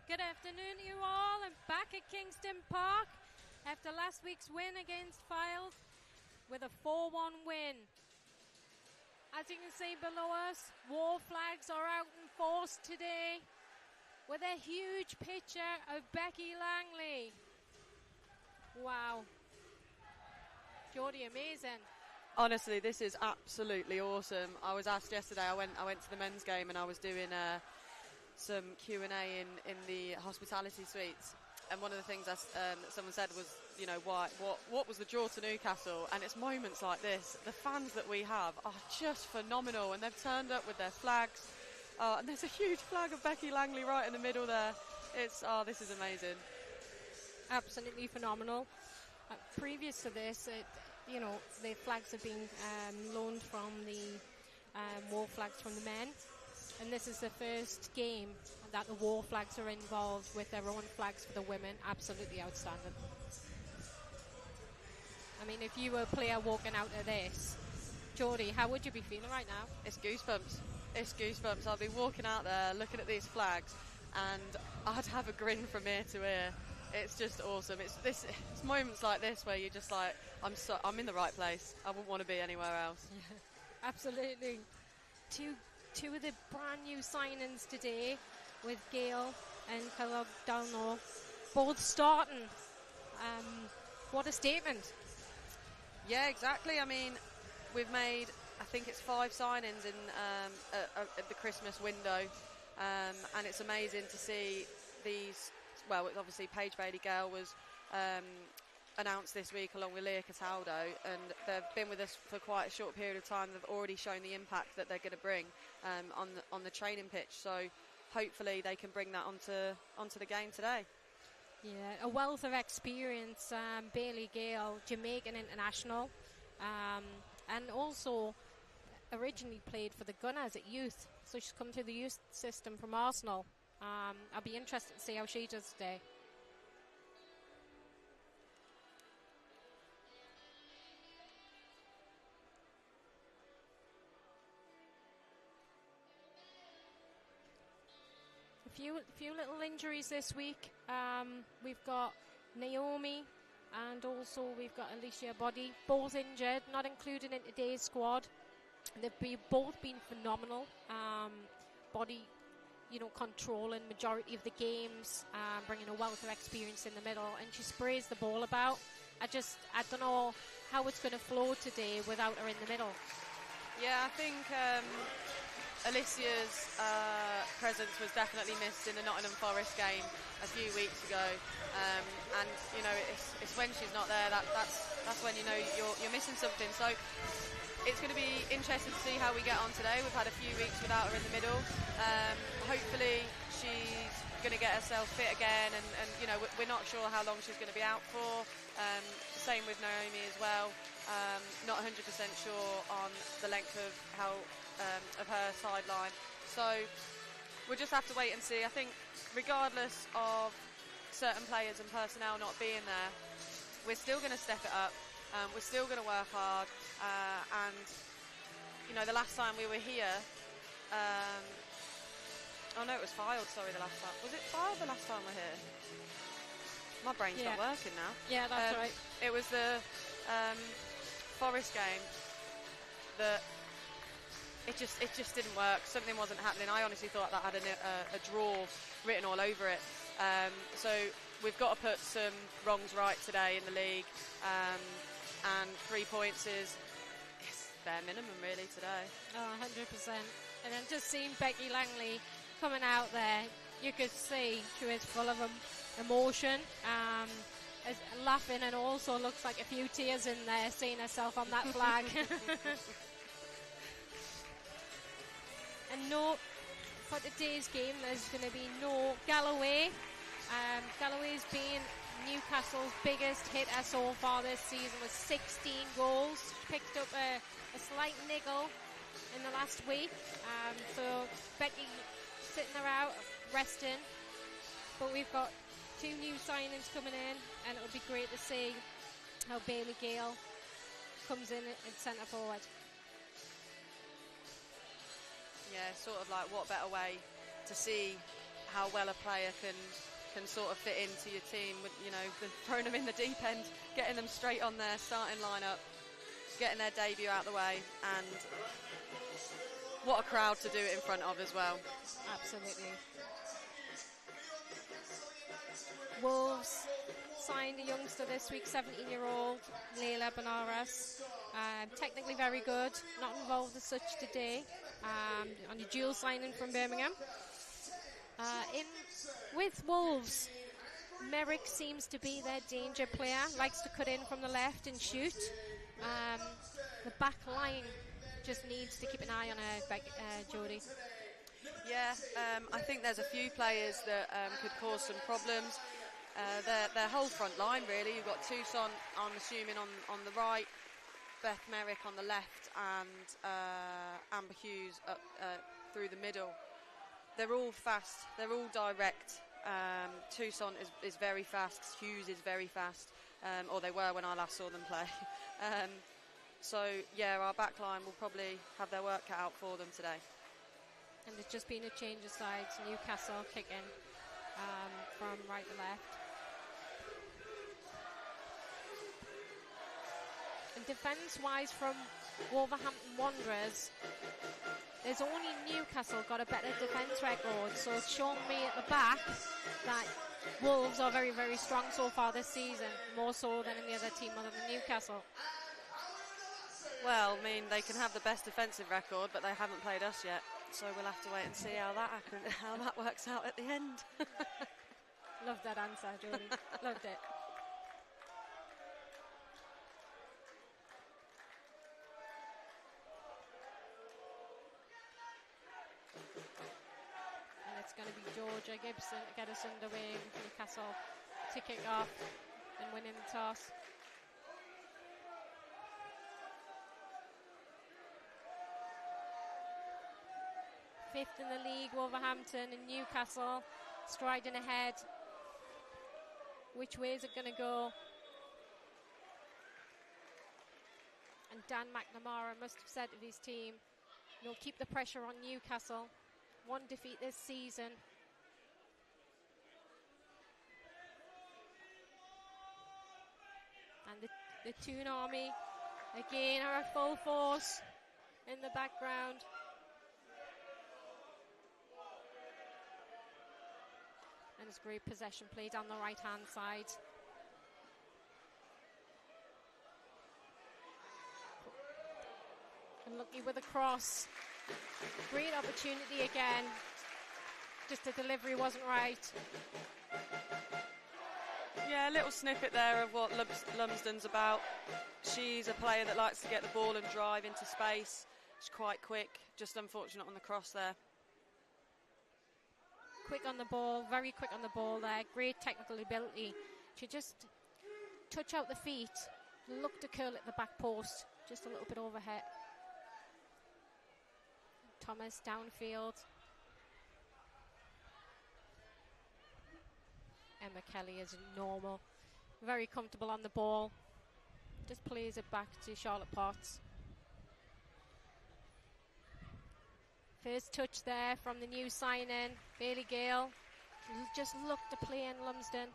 Good afternoon to you all. I'm back at Kingston Park after last week's win against FAWNL with a 4-1 win. As you can see below us, war flags are out in force today with a huge picture of Becky Langley. Wow. Geordie, amazing. Honestly, this is absolutely awesome. I was asked yesterday, I went to the men's game and I was doing some Q&A in the hospitality suites, and one of the things that someone said was, you know, what was the draw to Newcastle? And it's moments like this. The fans that we have are just phenomenal, and they've turned up with their flags. And there's a huge flag of Becky Langley right in the middle there. This is amazing. Absolutely phenomenal. Previous to this, the flags have been loaned from the war flags from the men. And this is the first game that the war flags are involved with their own flags for the women. Absolutely outstanding. I mean, if you were a player walking out of this, Geordie, how would you be feeling right now? It's goosebumps. It's goosebumps. I'll be walking out there looking at these flags and I'd have a grin from ear to ear. It's just awesome. It's moments like this where you're just like, I'm in the right place. I wouldn't want to be anywhere else. Yeah, absolutely. Two of the brand new signings today with Gail and Caleb Dalnor both starting. What a statement. Yeah, exactly. I mean, we've made, I think it's 5 signings in at the Christmas window, and it's amazing to see these. Well, obviously Paige Bailey-Gale was announced this week along with Leah Cataldo, and they've been with us for quite a short period of time. They've already shown the impact that they're going to bring on the training pitch, so hopefully they can bring that onto the game today. Yeah, a wealth of experience. Bailey-Gale, Jamaican international, and also originally played for the Gunners at youth, so she's come through the youth system from Arsenal. I'll be interested to see how she does today. A few little injuries this week. We've got Naomi and also we've got Alicia Body, both injured, not included in today's squad. They've both been phenomenal. Body, controlling majority of the games, bringing a wealth of experience in the middle, and she sprays the ball about. I don't know how it's going to flow today without her in the middle. Yeah, I think Alicia's presence was definitely missed in the Nottingham Forest game a few weeks ago, and it's when she's not there that's when you're missing something. So it's going to be interesting to see how we get on today. We've had a few weeks without her in the middle. Hopefully she's going to get herself fit again, and we're not sure how long she's going to be out for. Same with Naomi as well. Not 100% sure on the length of of her sideline. So we'll just have to wait and see. I think regardless of certain players and personnel not being there, we're still going to step it up. We're still going to work hard, and the last time we were here, it was FAWNL. Sorry, the last time was it FAWNL? The last time we're here, my brain's not working now. Yeah, that's right. It was the Forest game that it just didn't work. Something wasn't happening. I honestly thought that had a draw written all over it. So we've got to put some wrongs right today in the league. And 3 points is bare minimum really today. 100%. And then just seeing Becky Langley coming out there, you could see she was full of emotion, laughing, and also looks like a few tears in there seeing herself on that flag. And for today's game there's going to be no Galloway. Galloway's been Newcastle's biggest hitter so far this season with 16 goals. She picked up a slight niggle in the last week. So Becky sitting her out, resting. But we've got 2 new signings coming in, and it'll be great to see how Bailey-Gale comes in at centre forward. Yeah, sort of like what better way to see how well a player can sort of fit into your team. With, you know, throwing them in the deep end, getting them straight on their starting lineup, getting their debut out the way, and what a crowd to do it in front of as well. Absolutely. Wolves signed a youngster this week, 17-year-old Leila Benares. Technically very good, not involved as such today. On a dual signing from Birmingham. With Wolves, Merrick seems to be their danger player, likes to cut in from the left and shoot. The back line just needs to keep an eye on her, Jodie. Yeah, I think there's a few players that could cause some problems. Their whole front line, really. You've got Tucson, I'm assuming, on the right, Beth Merrick on the left, and Amber Hughes up through the middle. They're all fast, they're all direct. Tucson is very fast, Hughes is very fast, or they were when I last saw them play. So, yeah, our back line will probably have their work cut out for them today. And there's just been a change of sides. Newcastle kicking from right to left. And defence-wise from Wolverhampton Wanderers, there's only Newcastle got a better defence record, so it's shown me at the back that Wolves are very, very strong so far this season, more so than any other team other than Newcastle. Well, I mean, they can have the best defensive record, but they haven't played us yet, so we'll have to wait and see how that works out at the end. Loved that answer, Jodie. Loved it. And it's going to be Georgia Gibson to get us underway with Newcastle to kick off and winning the toss. Fifth in the league, Wolverhampton, and Newcastle striding ahead. Which way is it going to go? And Dan McNamara must have said to his team, you know, keep the pressure on Newcastle. One defeat this season. And the Toon Army again are at full force in the background. And it's great possession play down the right hand side. And Lucky with a cross. Great opportunity again. Just the delivery wasn't right. Yeah, a little snippet there of what Lumsden's about. She's a player that likes to get the ball and drive into space. She's quite quick, just unfortunate on the cross there. Quick on the ball, very quick on the ball there. Great technical ability. She just touch out the feet, look to curl at the back post, just a little bit overhead. Thomas downfield. Emma Kelly is normal, very comfortable on the ball. Just plays it back to Charlotte Potts. First touch there from the new sign-in, Bailey Gale. Just looked to play in Lumsden.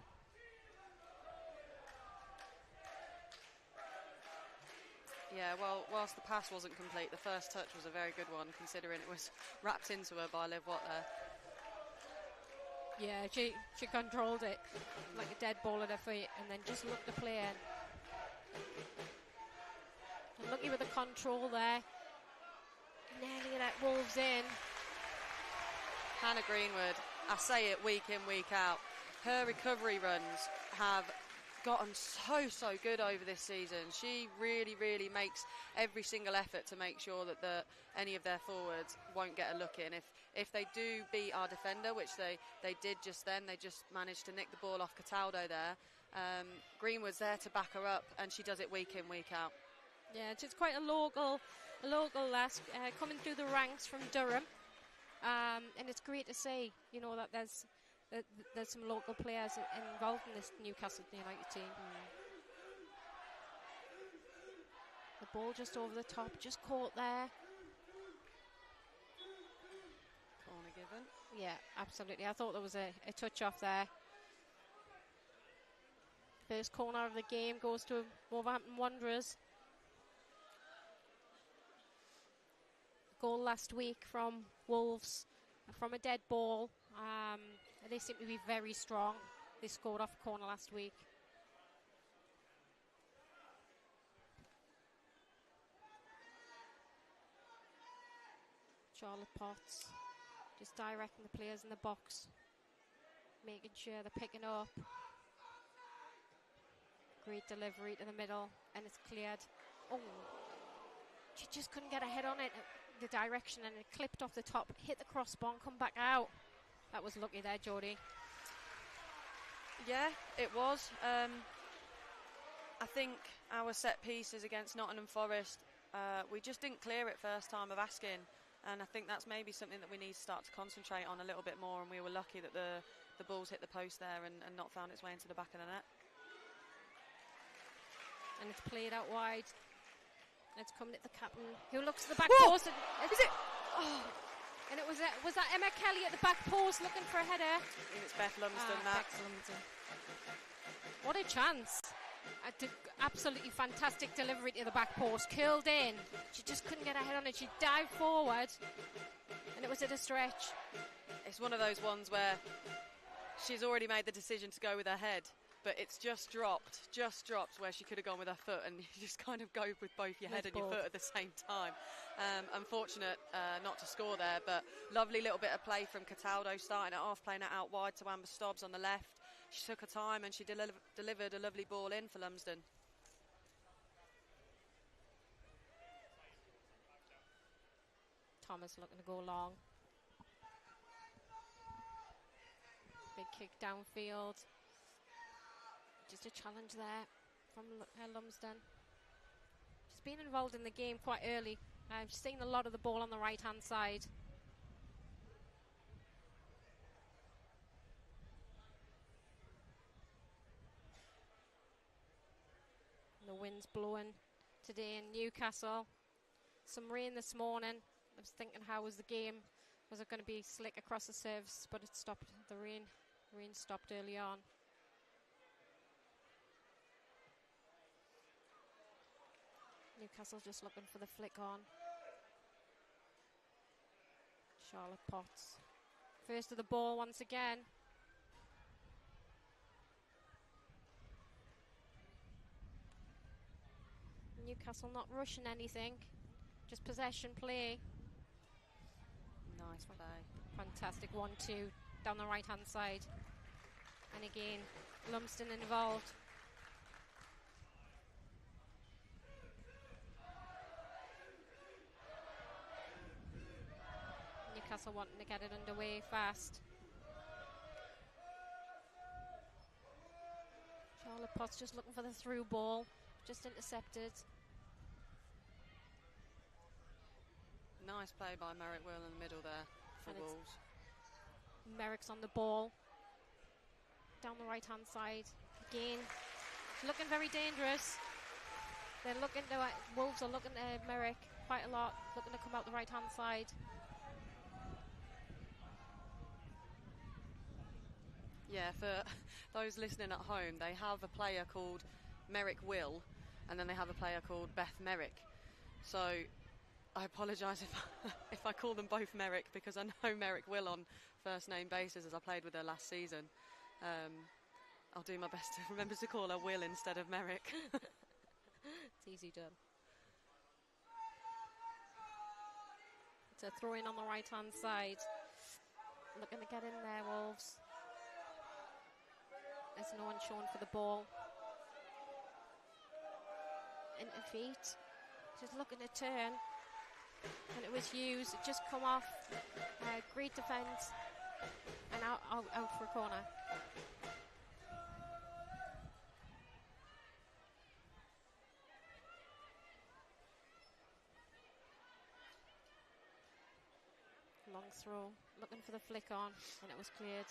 Yeah, well, whilst the pass wasn't complete, the first touch was a very good one, considering it was wrapped into her by Liv Watt there. Yeah, she controlled it like a dead ball at her feet, and then just looked to play in. And Lucky with the control there. Nearly let Wolves in. Hannah Greenwood, I say it week in, week out. Her recovery runs have gotten so good over this season. She really makes every single effort to make sure that any of their forwards won't get a look in. If they do beat our defender, which they did just then, they just managed to nick the ball off Cataldo there. Greenwood's there to back her up, and she does it week in, week out. Yeah, it's quite a local lass coming through the ranks from Durham, and it's great to see, you know, that there's some local players involved in this Newcastle United team. The ball just over the top, just caught there. Corner given. Yeah, absolutely. I thought there was a touch off there. First corner of the game goes to Wolverhampton Wanderers. Goal last week from Wolves from a dead ball. They seem to be very strong. They scored off a corner last week. Charlotte Potts just directing the players in the box, making sure they're picking up. Great delivery to the middle, and it's cleared. Oh, she just couldn't get a head on it, the direction, and it clipped off the top, hit the crossbar and come back out. That was lucky there, Jodie. Yeah, it was. I think our set pieces against Nottingham Forest, we just didn't clear it first time of asking, and I think that's maybe something that we need to start to concentrate on a little bit more, and we were lucky that the ball's hit the post there and not found its way into the back of the net. And it's played out wide. It's coming at the captain, who looks at the back Whoa! post. And Is it? Oh, and it was that Emma Kelly at the back post looking for a header. I think it's Beth Lumsden. Beth Lumsden. What a chance. Absolutely fantastic delivery to the back post. Curled in. She just couldn't get her head on it. She dived forward, and it was at a stretch. It's one of those ones where she's already made the decision to go with her head, but it's just dropped where she could have gone with her foot, and you just kind of go with both your head and your foot at the same time. Unfortunate not to score there, but lovely little bit of play from Cataldo, starting it off, playing it out wide to Amber Stobbs on the left. She took her time and she delivered a lovely ball in for Lumsden. Thomas looking to go long. Big kick downfield. Just a challenge there from Lumsden. She's been involved in the game quite early. She's seen a lot of the ball on the right-hand side. And the wind's blowing today in Newcastle. Some rain this morning. I was thinking, how was the game? Was it going to be slick across the surface? But it stopped. The rain stopped early on. Newcastle just looking for the flick on. Charlotte Potts. First of the ball once again. Newcastle not rushing anything. Just possession play. Nice play. Fantastic 1-2 down the right hand side. And again, Lumsden involved. Newcastle wanting to get it underway fast. Charlotte Potts just looking for the through ball. Just intercepted. Nice play by Merrick Will in the middle there for Wolves. Merrick's on the ball. Down the right hand side. Again, looking very dangerous. They're looking to, Wolves are looking at Merrick quite a lot. Looking to come out the right hand side. Yeah, for those listening at home, they have a player called Merrick Will, and then they have a player called Beth Merrick. So I apologise if I call them both Merrick, because I know Merrick Will on first name basis, as I played with her last season. I'll do my best to remember to call her Will instead of Merrick. It's easy done. It's a throw in on the right hand side. Looking to get in there, Wolves. There's no one shown for the ball. Into feet. Just looking to turn. And it was Hughes. It just come off. Great defence. And out for a corner. Long throw. Looking for the flick on. And it was cleared.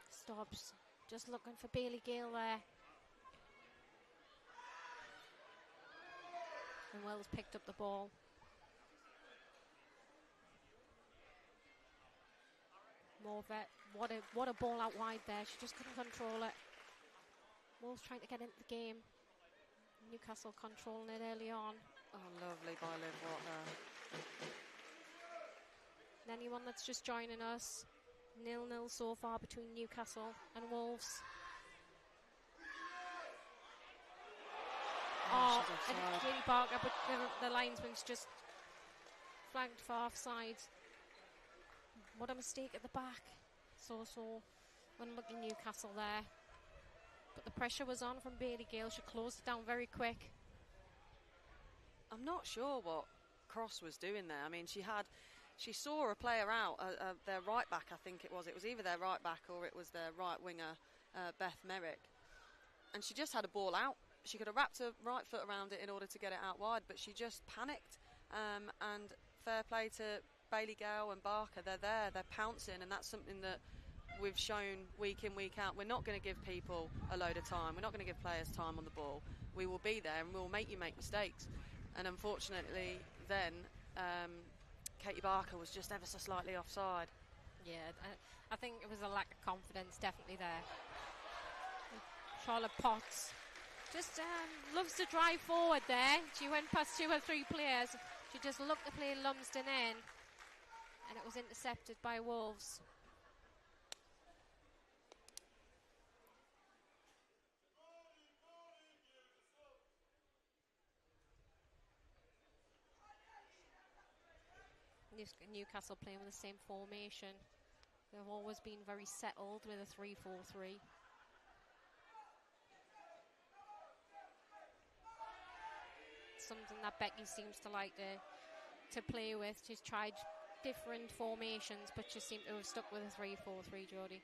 Stops, just looking for Bailey Gale there. And Wells picked up the ball. Morvet, what a ball out wide there. She just couldn't control it. Wolves trying to get into the game. Newcastle controlling it early on. Oh, lovely by Liv Watt there. And anyone that's just joining us, 0-0 so far between Newcastle and Wolves. And Katie Barker, but the linesman's just flanked for offside. What a mistake at the back. So unlucky Newcastle there. But the pressure was on from Bailey Gale. She closed it down very quick. I'm not sure what Cross was doing there. I mean, she saw a player out, their right back, I think it was. It was either their right back or it was their right winger, Beth Merrick. And she just had a ball out. She could have wrapped her right foot around it in order to get it out wide, but she just panicked. And fair play to Bailey Gale and Barker. They're there, they're pouncing, and that's something that we've shown week in, week out. We're not going to give people a load of time. We're not going to give players time on the ball. We will be there and we'll make you make mistakes. And unfortunately then, Katie Barker was just ever so slightly offside. Yeah, I think it was a lack of confidence definitely there. Charlotte Potts just loves to drive forward there. She went past 2 or 3 players. She just looked to play Lumsden in, and it was intercepted by Wolves. Newcastle playing with the same formation. They've always been very settled with a 3-4-3. Something that Becky seems to like to play with. She's tried different formations, but she seemed to have stuck with a 3-4-3, Jodie.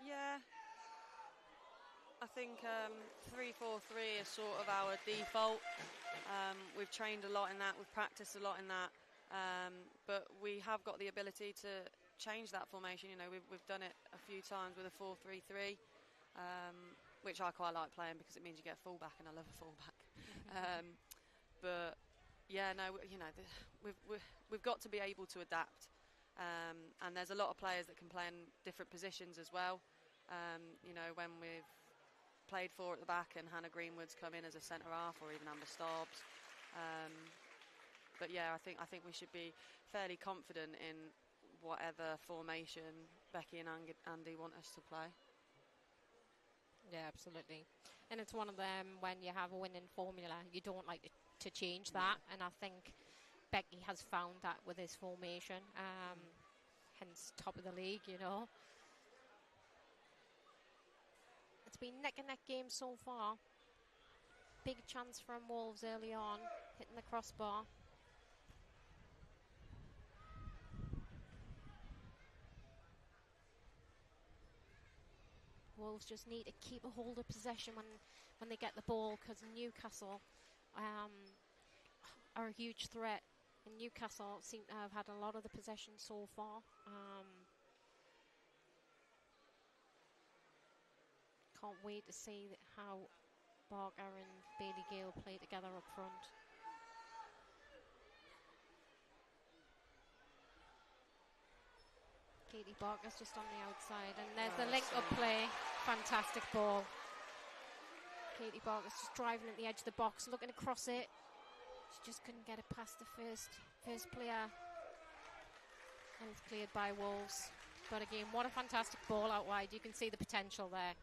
Yeah. I think 3-4-3 is sort of our default. We've trained a lot in that, we've practiced a lot in that, but we have got the ability to change that formation. You know, we've done it a few times with a 4-3-3, which I quite like playing because it means you get a fullback, and I love a fullback. But yeah, no, you know, we've got to be able to adapt, and there's a lot of players that can play in different positions as well. You know, when we've played 4 at the back and Hannah Greenwood's come in as a centre half, or even Amber Stobbs. But yeah, I think we should be fairly confident in whatever formation Becky and Andy want us to play. Yeah, absolutely. And it's one of them, when you have a winning formula, you don't like to change that. And I think Becky has found that with his formation. Hence top of the league, you know. It's been neck and neck game so far. Big chance from Wolves early on, hitting the crossbar. Wolves just need to keep a hold of possession when they get the ball, because Newcastle are a huge threat. And Newcastle seem to have had a lot of the possession so far. Can't wait to see how Barker and Bailey Gale play together up front. Katie Barker's just on the outside, and there's the link-up play. Fantastic ball. Katie Barker's just driving at the edge of the box, looking to cross it. She just couldn't get it past the first player. And it's cleared by Wolves. But again, what a fantastic ball out wide. You can see the potential there.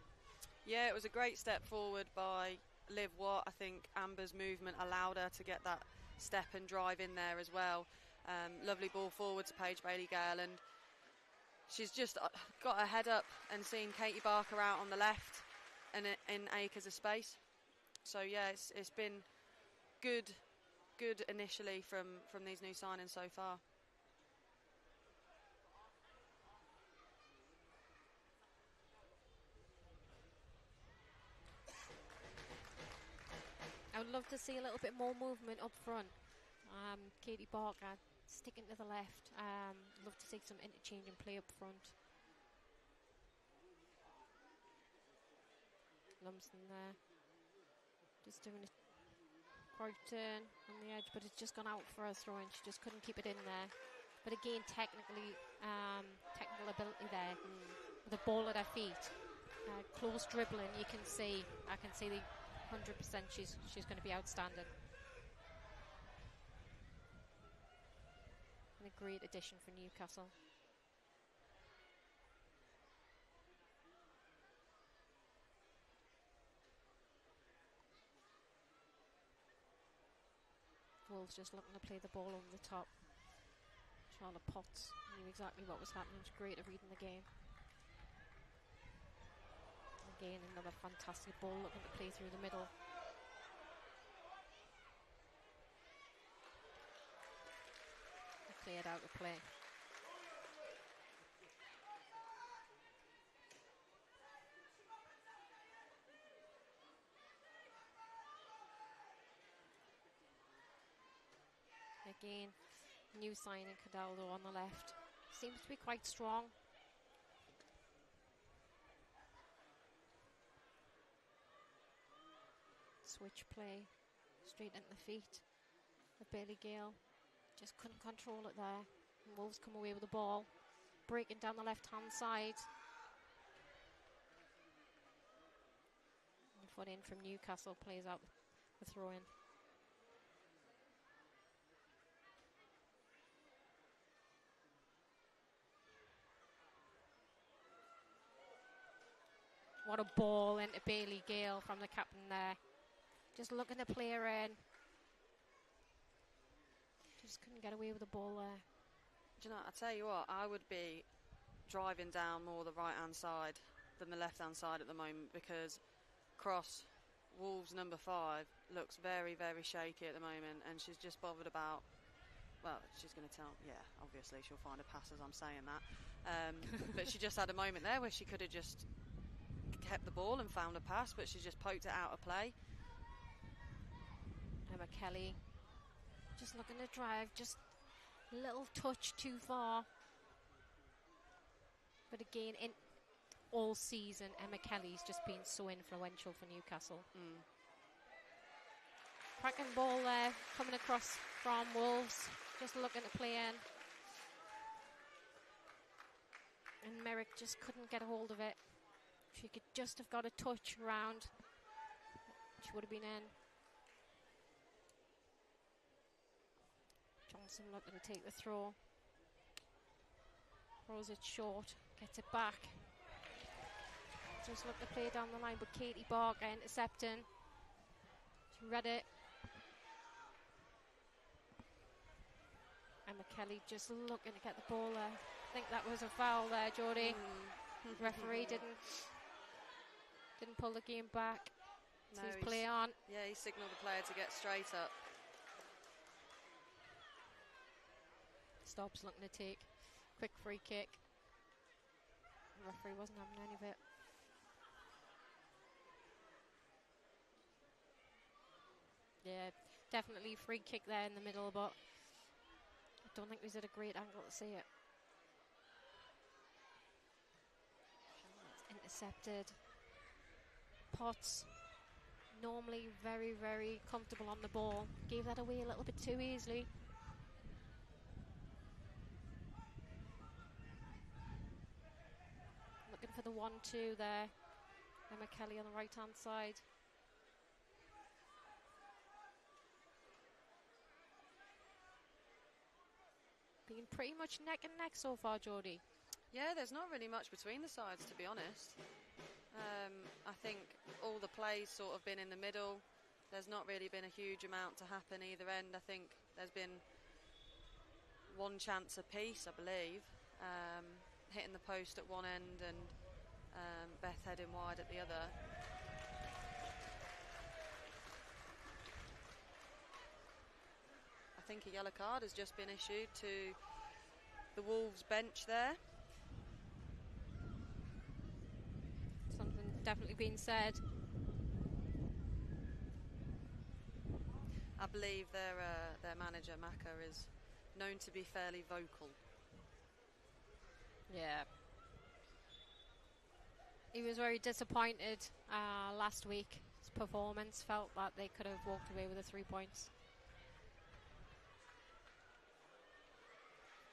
Yeah, it was a great step forward by Liv Watt. I think Amber's movement allowed her to get that step and drive in there as well. Lovely ball forward to Paige Bailey Gale, and she's just got her head up and seen Katie Barker out on the left and in acres of space. So yeah, it's been good initially from these new signings so far. I would love to see a little bit more movement up front. Katie Barker sticking to the left. Love to see some interchange and play up front. Lumsden there, just doing a right turn on the edge, but it's just gone out for a throw, and she just couldn't keep it in there. But again, technical ability there. With the ball at her feet. Close dribbling, I can see the 100% she's going to be outstanding. And a great addition for Newcastle. Wolves just looking to play the ball over the top. Charlotte Potts knew exactly what was happening. She's great at reading the game. Again, another fantastic ball looking to play through the middle. Cleared out of play. Again, new signing Cadaldo on the left. Seems to be quite strong. Switch play, straight into the feet of Bailey Gale. Just couldn't control it there. And Wolves come away with the ball. Breaking down the left-hand side. And foot in from Newcastle, plays out the throw-in. What a ball into Bailey Gale from the captain there. Just looking to play her in. Just couldn't get away with the ball there. Do you know, I tell you what, I would be driving down more the right-hand side than the left-hand side at the moment, because Cross, Wolves number 5, looks very, very shaky at the moment, and she's just bothered about, well, she's going to tell, yeah, obviously she'll find a pass as I'm saying that. But she just had a moment there where she could have just kept the ball and found a pass, but she just poked it out of play. Emma Kelly just looking to drive, just a little touch too far. But again, in all season, Emma Kelly's just been so influential for Newcastle. Cracking ball there, coming across from Wolves, just looking to play in. And Merrick just couldn't get a hold of it. She could just have got a touch around, she would have been in. Johnson looking to take the throw. Throws it short, gets it back. Just look to play down the line, but Katie Barker intercepting. She read it. Emma Kelly just looking to get the ball there. I think that was a foul there, Geordie. The referee didn't pull the game back. So he's play on. Yeah, he signalled the player to get straight up. Stops looking to take quick free kick. The referee wasn't having any of it. Yeah, definitely free kick there in the middle, but I don't think we was at a great angle to see it. It's intercepted. Potts, normally very, very comfortable on the ball, gave that away a little bit too easily. Looking for the 1-2 there. Emma Kelly on the right-hand side. Been pretty much neck and neck so far, Geordie. Yeah, there's not really much between the sides, to be honest. I think all the plays sort of been in the middle. There's not really been a huge amount to happen either end. I think there's been one chance apiece, I believe. Hitting the post at one end and Beth heading wide at the other. I think a yellow card has just been issued to the Wolves bench there. Something definitely been said. I believe their manager, Maka, is known to be fairly vocal. Yeah. He was very disappointed last week. His performance, felt that they could have walked away with the 3 points.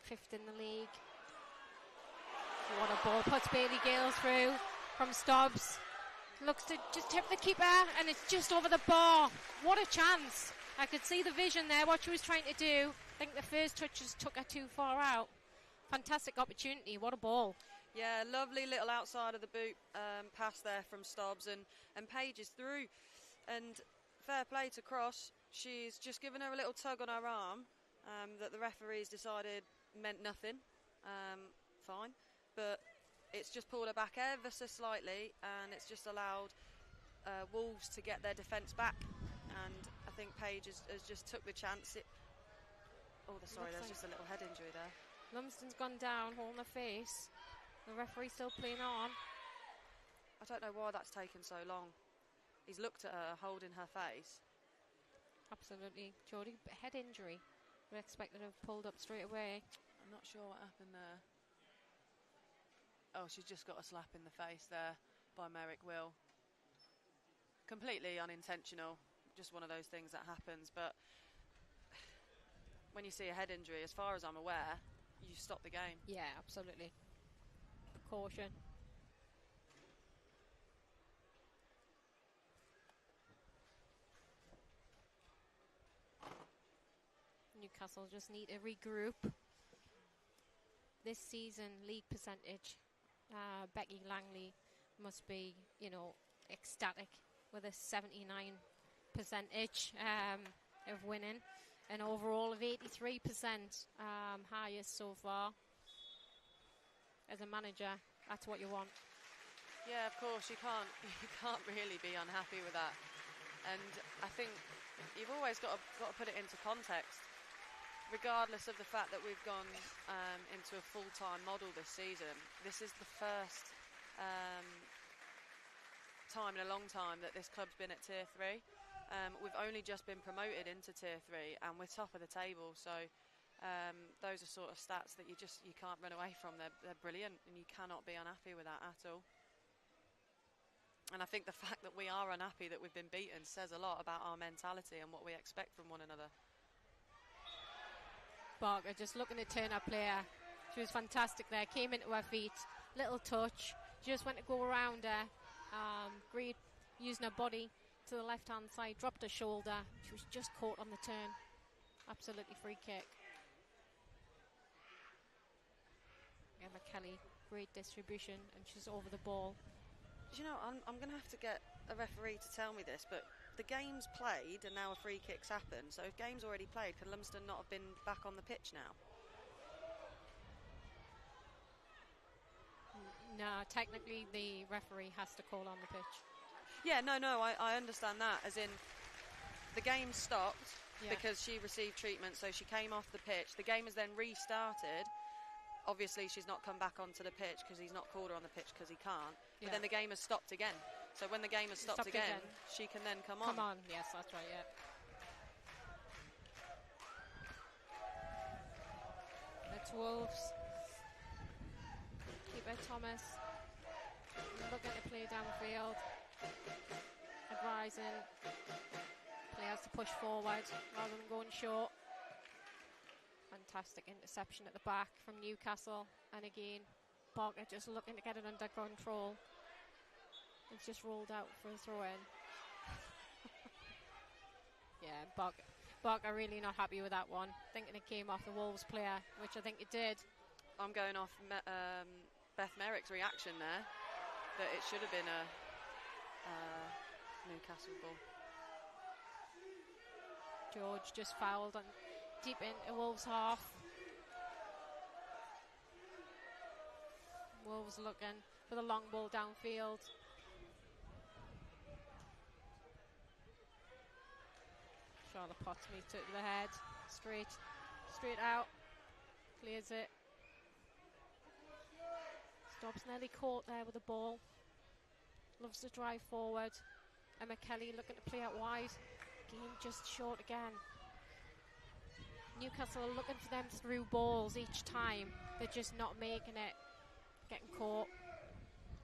5th in the league. What a ball, puts Bailey Gale through from Stubbs. Looks to just tip the keeper, and it's just over the bar. What a chance. I could see the vision there, what she was trying to do. I think the first touch just took her too far out. Fantastic opportunity, what a ball. Yeah, lovely little outside of the boot pass there from Stubbs, and Paige is through. And fair play to Cross. She's just given her a little tug on her arm that the referees decided meant nothing. Fine. But it's just pulled her back ever so slightly, and it's just allowed Wolves to get their defence back. And I think Paige has just took the chance. There's just a little head injury there. Lumsden's gone down, holding her face. The referee's still playing on. I don't know why that's taken so long. He's looked at her, holding her face. Absolutely. Jodie, head injury. We expected to have pulled up straight away. I'm not sure what happened there. Oh, she's just got a slap in the face there by Merrick Will. Completely unintentional. Just one of those things that happens. But when you see a head injury, as far as I'm aware, you stop the game. Yeah, absolutely. Precaution. Newcastle just need to regroup. This season, league percentage, Becky Langley must be, ecstatic with a 79% of winning, and overall of 83%, highest so far. As a manager, that's what you want. Yeah, of course, you can't really be unhappy with that. And I think you've always got to put it into context. Regardless of the fact that we've gone into a full-time model this season, this is the first time in a long time that this club's been at Tier 3. We've only just been promoted into Tier 3, and we're top of the table. So those are sort of stats that you can't run away from. They're brilliant, and you cannot be unhappy with that at all. And I think the fact that we are unhappy that we've been beaten says a lot about our mentality and what we expect from one another. Barker just looking to turn her player. She was fantastic there, came into her feet, little touch, just went to go around her. Greed using her body to the left hand side, dropped her shoulder. She was just caught on the turn. Absolutely free kick. Emma Kelly, great distribution, and she's over the ball. You know, I'm going to have to get a referee to tell me this, but the game's played and now a free kick's happened. So if game's already played, can Lumsden not have been back on the pitch now? No, technically the referee has to call on the pitch. Yeah, no, I understand that. As in, the game stopped because she received treatment, so she came off the pitch. The game has then restarted. Obviously, she's not come back onto the pitch because he's not called her on the pitch because he can't. But then the game has stopped again. So when the game has stopped again, she can then come on. Come on, yes, that's right, yeah. It's Wolves. Keeper Thomas looking to play downfield. Advising players to push forward rather than going short. Fantastic interception at the back from Newcastle, and again Barker just looking to get it under control. It's just rolled out for a throw-in. Yeah, Barker really not happy with that one, thinking it came off the Wolves player, which I think it did. I'm going off Beth Merrick's reaction there, that it should have been a Newcastle ball. George just fouled on deep into Wolves' half. Wolves looking for the long ball downfield. Charlotte Potts meets it to the head. Straight out. Clears it. Stops nearly caught there with the ball. Loves to drive forward. Emma Kelly looking to play out wide. Game just short again. Newcastle are looking for them through balls each time. They're just not making it. Getting caught.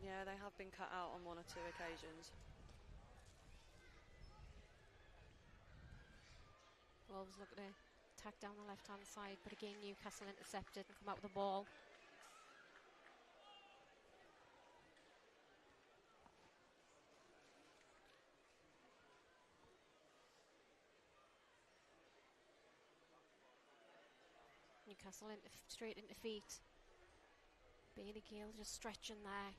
Yeah, they have been cut out on one or two occasions. Wolves looking to attack down the left-hand side, but again Newcastle intercepted and come out with the ball. Newcastle straight into feet. Bailey Gale just stretching there.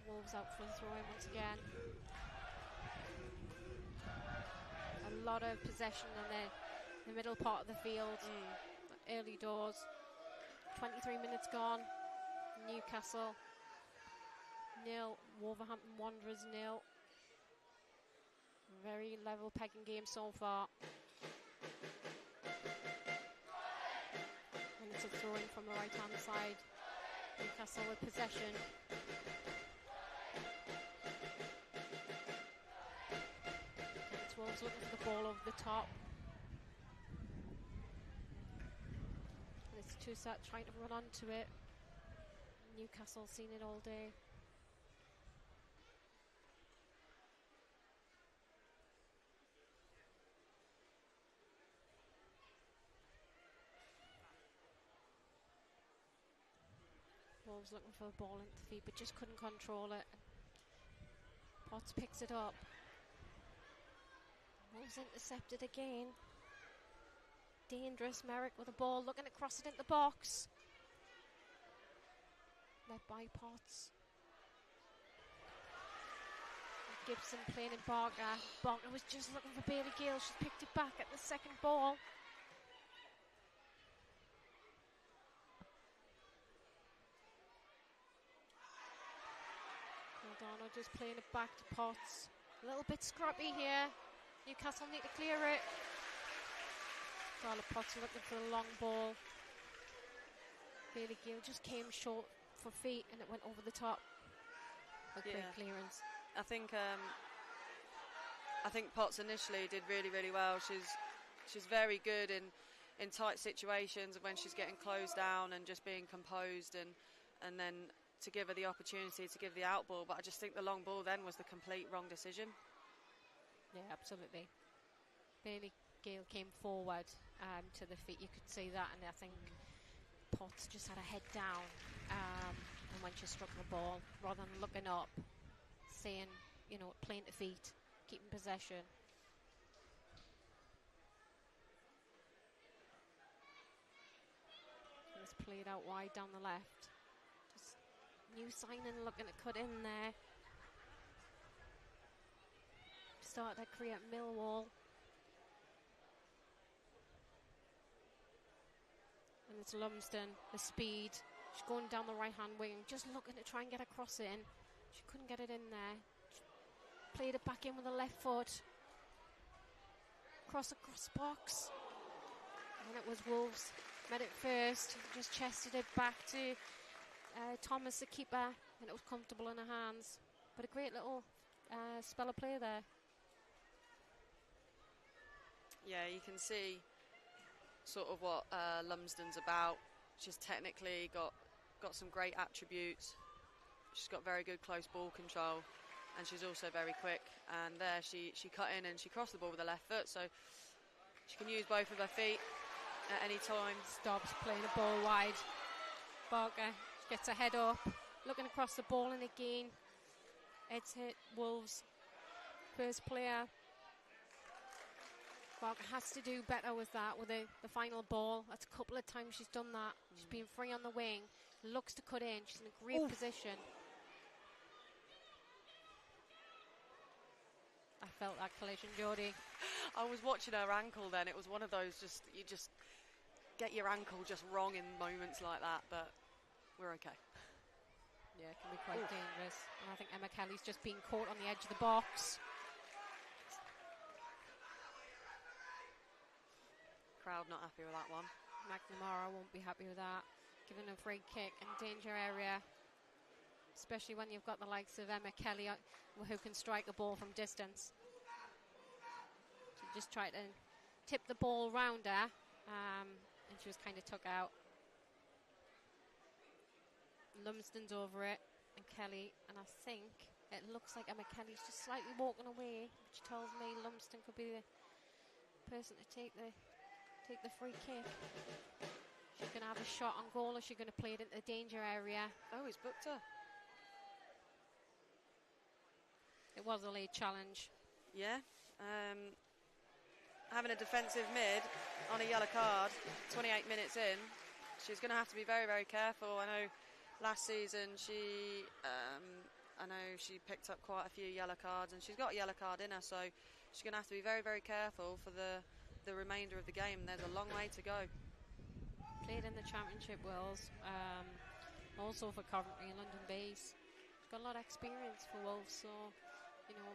Wolves out for the throw-in once again. A lot of possession in the middle part of the field. Early doors. 23 minutes gone. Newcastle 0, Wolverhampton Wanderers 0. Very level pegging game so far. And it's a throw-in from the right-hand side. Newcastle with possession. And it's Wolves looking for the ball over the top. And it's Toussaint trying to run onto it. Newcastle seen it all day. Wolves looking for the ball into the feet, but just couldn't control it. Potts picks it up. Wolves intercepted again. Dangerous. Merrick with the ball, looking to cross it into the box. Led by Potts. Gibson playing in Barker. Barker was just looking for Bailey Gale. She's picked it back at the second ball. Caldano just playing it back to Potts. A little bit scrappy here. Newcastle need to clear it. Charlotte Potts looking for the long ball. Bailey Gale just came short for feet and it went over the top. A great clearance. I think Potts initially did really, really well. She's very good in tight situations when she's getting closed down and just being composed and then to give her the opportunity to give the out ball. But I just think the long ball then was the complete wrong decision. Yeah, absolutely. Bailey Gale came forward to the feet. You could see that, and I think Potts just had her head down, and when she struck the ball, rather than looking up, saying, playing to feet, keeping possession. And it's played out wide down the left. Just new signing looking to cut in there. Start to create Millwall. And it's Lumsden, the speed. She's going down the right-hand wing, just looking to try and get a cross in. She couldn't get it in there. She played it back in with the left foot. Across box. And it was Wolves. Met it first, just chested it back to Thomas, the keeper, and it was comfortable in her hands. But a great little spell of play there. Yeah, you can see sort of what Lumsden's about. She's technically got some great attributes. She's got very good close ball control, and she's also very quick. And there she cut in and she crossed the ball with her left foot, so she can use both of her feet at any time. Stops playing the ball wide. Barker gets her head up, looking across the ball, and again it's hit Wolves. First player. Barker has to do better with that, with the final ball. That's a couple of times she's done that. She's been free on the wing, looks to cut in. She's in a great position. I felt that collision, Jodie. I was watching her ankle then. It was one of those you just get your ankle just wrong in moments like that, but we're okay. Yeah, it can be quite dangerous. And I think Emma Kelly's just been caught on the edge of the box. Crowd not happy with that one. McNamara won't be happy with that. Giving a free kick in danger area, especially when you've got the likes of Emma Kelly who can strike a ball from distance. She just tried to tip the ball round her, and she was kind of took out. Lumsden's over it, and Kelly, and I think it looks like Emma Kelly's just slightly walking away, which tells me Lumsden could be the person to take the take the free kick. She's going to have a shot on goal, or she's going to play it into the danger area. Oh, he's booked her. It was a late challenge. Yeah. Having a defensive mid on a yellow card, 28 minutes in, she's going to have to be very, very careful. I know last season she picked up quite a few yellow cards, and she's got a yellow card in her, so she's going to have to be very, very careful for the remainder of the game. There's a long way to go. Played in the Championship Wolves, also for Coventry and London base. She's got a lot of experience for Wolves, so, you know,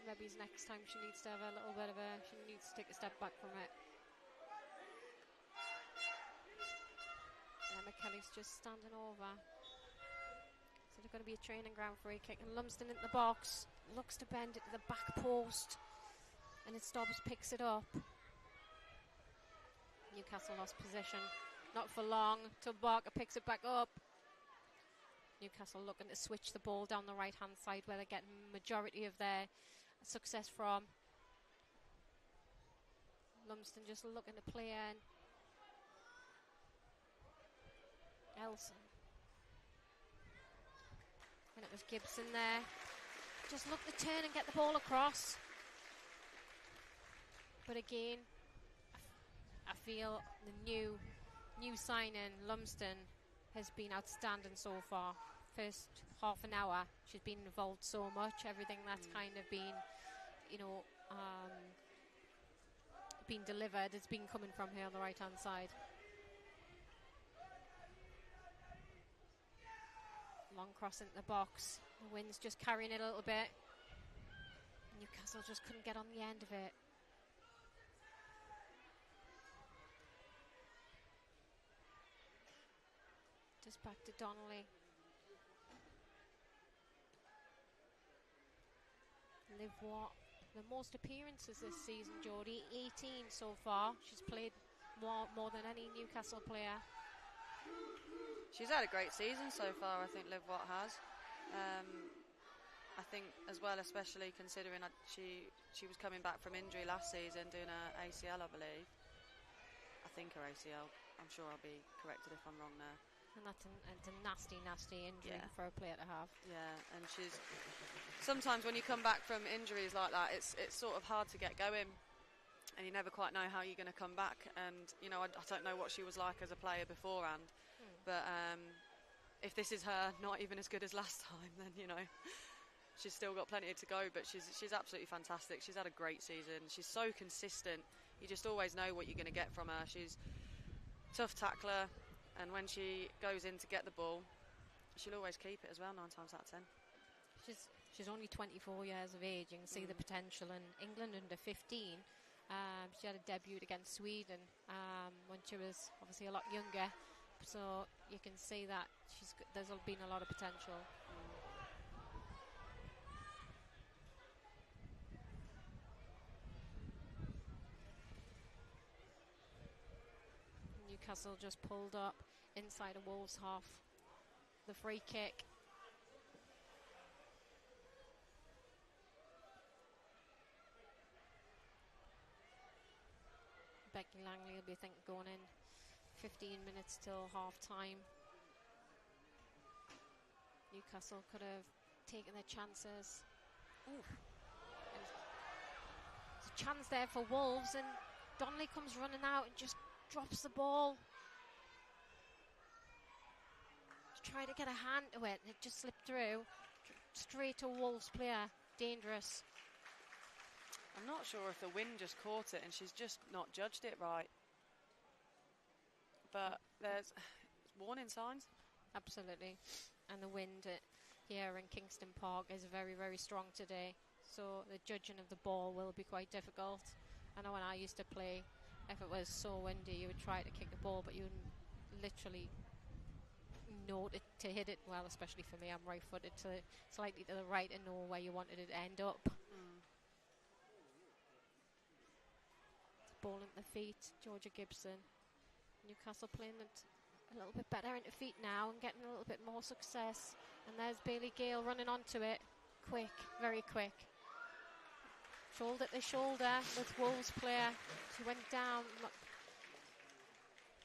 maybe next time she needs to have a little bit of she needs to take a step back from it. Emma Kelly's just standing over. So there's going to be a training ground free kick, and Lumsden into the box, looks to bend it to the back post, and it stops, picks it up. Newcastle lost possession, not for long, till Barker picks it back up. Newcastle looking to switch the ball down the right hand side, where they're getting majority of their success from. Lumsden just looking to play in. Elson. And it was Gibson there. Just look to turn and get the ball across. But again, I feel the new signing, Lumsden, has been outstanding so far. First half an hour, she's been involved so much. Everything that's kind of been, you know, been delivered has been coming from her on the right hand side. Long cross into the box. The wind's just carrying it a little bit. Newcastle just couldn't get on the end of it. Just back to Donnelly. Liv Watt, the most appearances this season, Jodie, 18 so far. She's played more than any Newcastle player. She's had a great season so far, I think Liv Watt has. I think as well, especially considering she was coming back from injury last season, doing her ACL, I believe. I think her ACL. I'm sure I'll be corrected if I'm wrong there. And that's a nasty injury for a player to have. Yeah, and she's... Sometimes when you come back from injuries like that, it's sort of hard to get going, and you never quite know how you're going to come back. And, you know, I don't know what she was like as a player beforehand, but if this is her not even as good as last time, then, you know, she's still got plenty to go, but she's absolutely fantastic. She's had a great season. She's so consistent. You just always know what you're going to get from her. She's a tough tackler, and when she goes in to get the ball, she'll always keep it as well, 9 times out of 10. She's only 24 years of age. You can see the potential. In England under 15, she had a debut against Sweden when she was obviously a lot younger. So you can see that there's been a lot of potential. Newcastle just pulled up inside a Wolves half. The free kick. Becky Langley will be going in 15 minutes till half time. Newcastle could have taken their chances. Ooh. And there's a chance there for Wolves, and Donnelly comes running out and just drops the ball. Just try to get a hand to it, and it just slipped through. Straight to a Wolves player. Dangerous. I'm not sure if the wind just caught it and she's just not judged it right. But there's warning signs. Absolutely. And the wind here in Kingston Park is very, very strong today. So the judging of the ball will be quite difficult. I know when I used to play, if it was so windy, you would try to kick the ball, but you would literally know to hit it. Well, especially for me, I'm right-footed, to slightly to the right and know where you wanted it to end up. Ball into the feet, Georgia Gibson. Newcastle playing it a little bit better into feet now and getting a little bit more success. And there's Bailey Gale running onto it. Quick, very quick. shoulder to shoulder with Wolves player. She went down.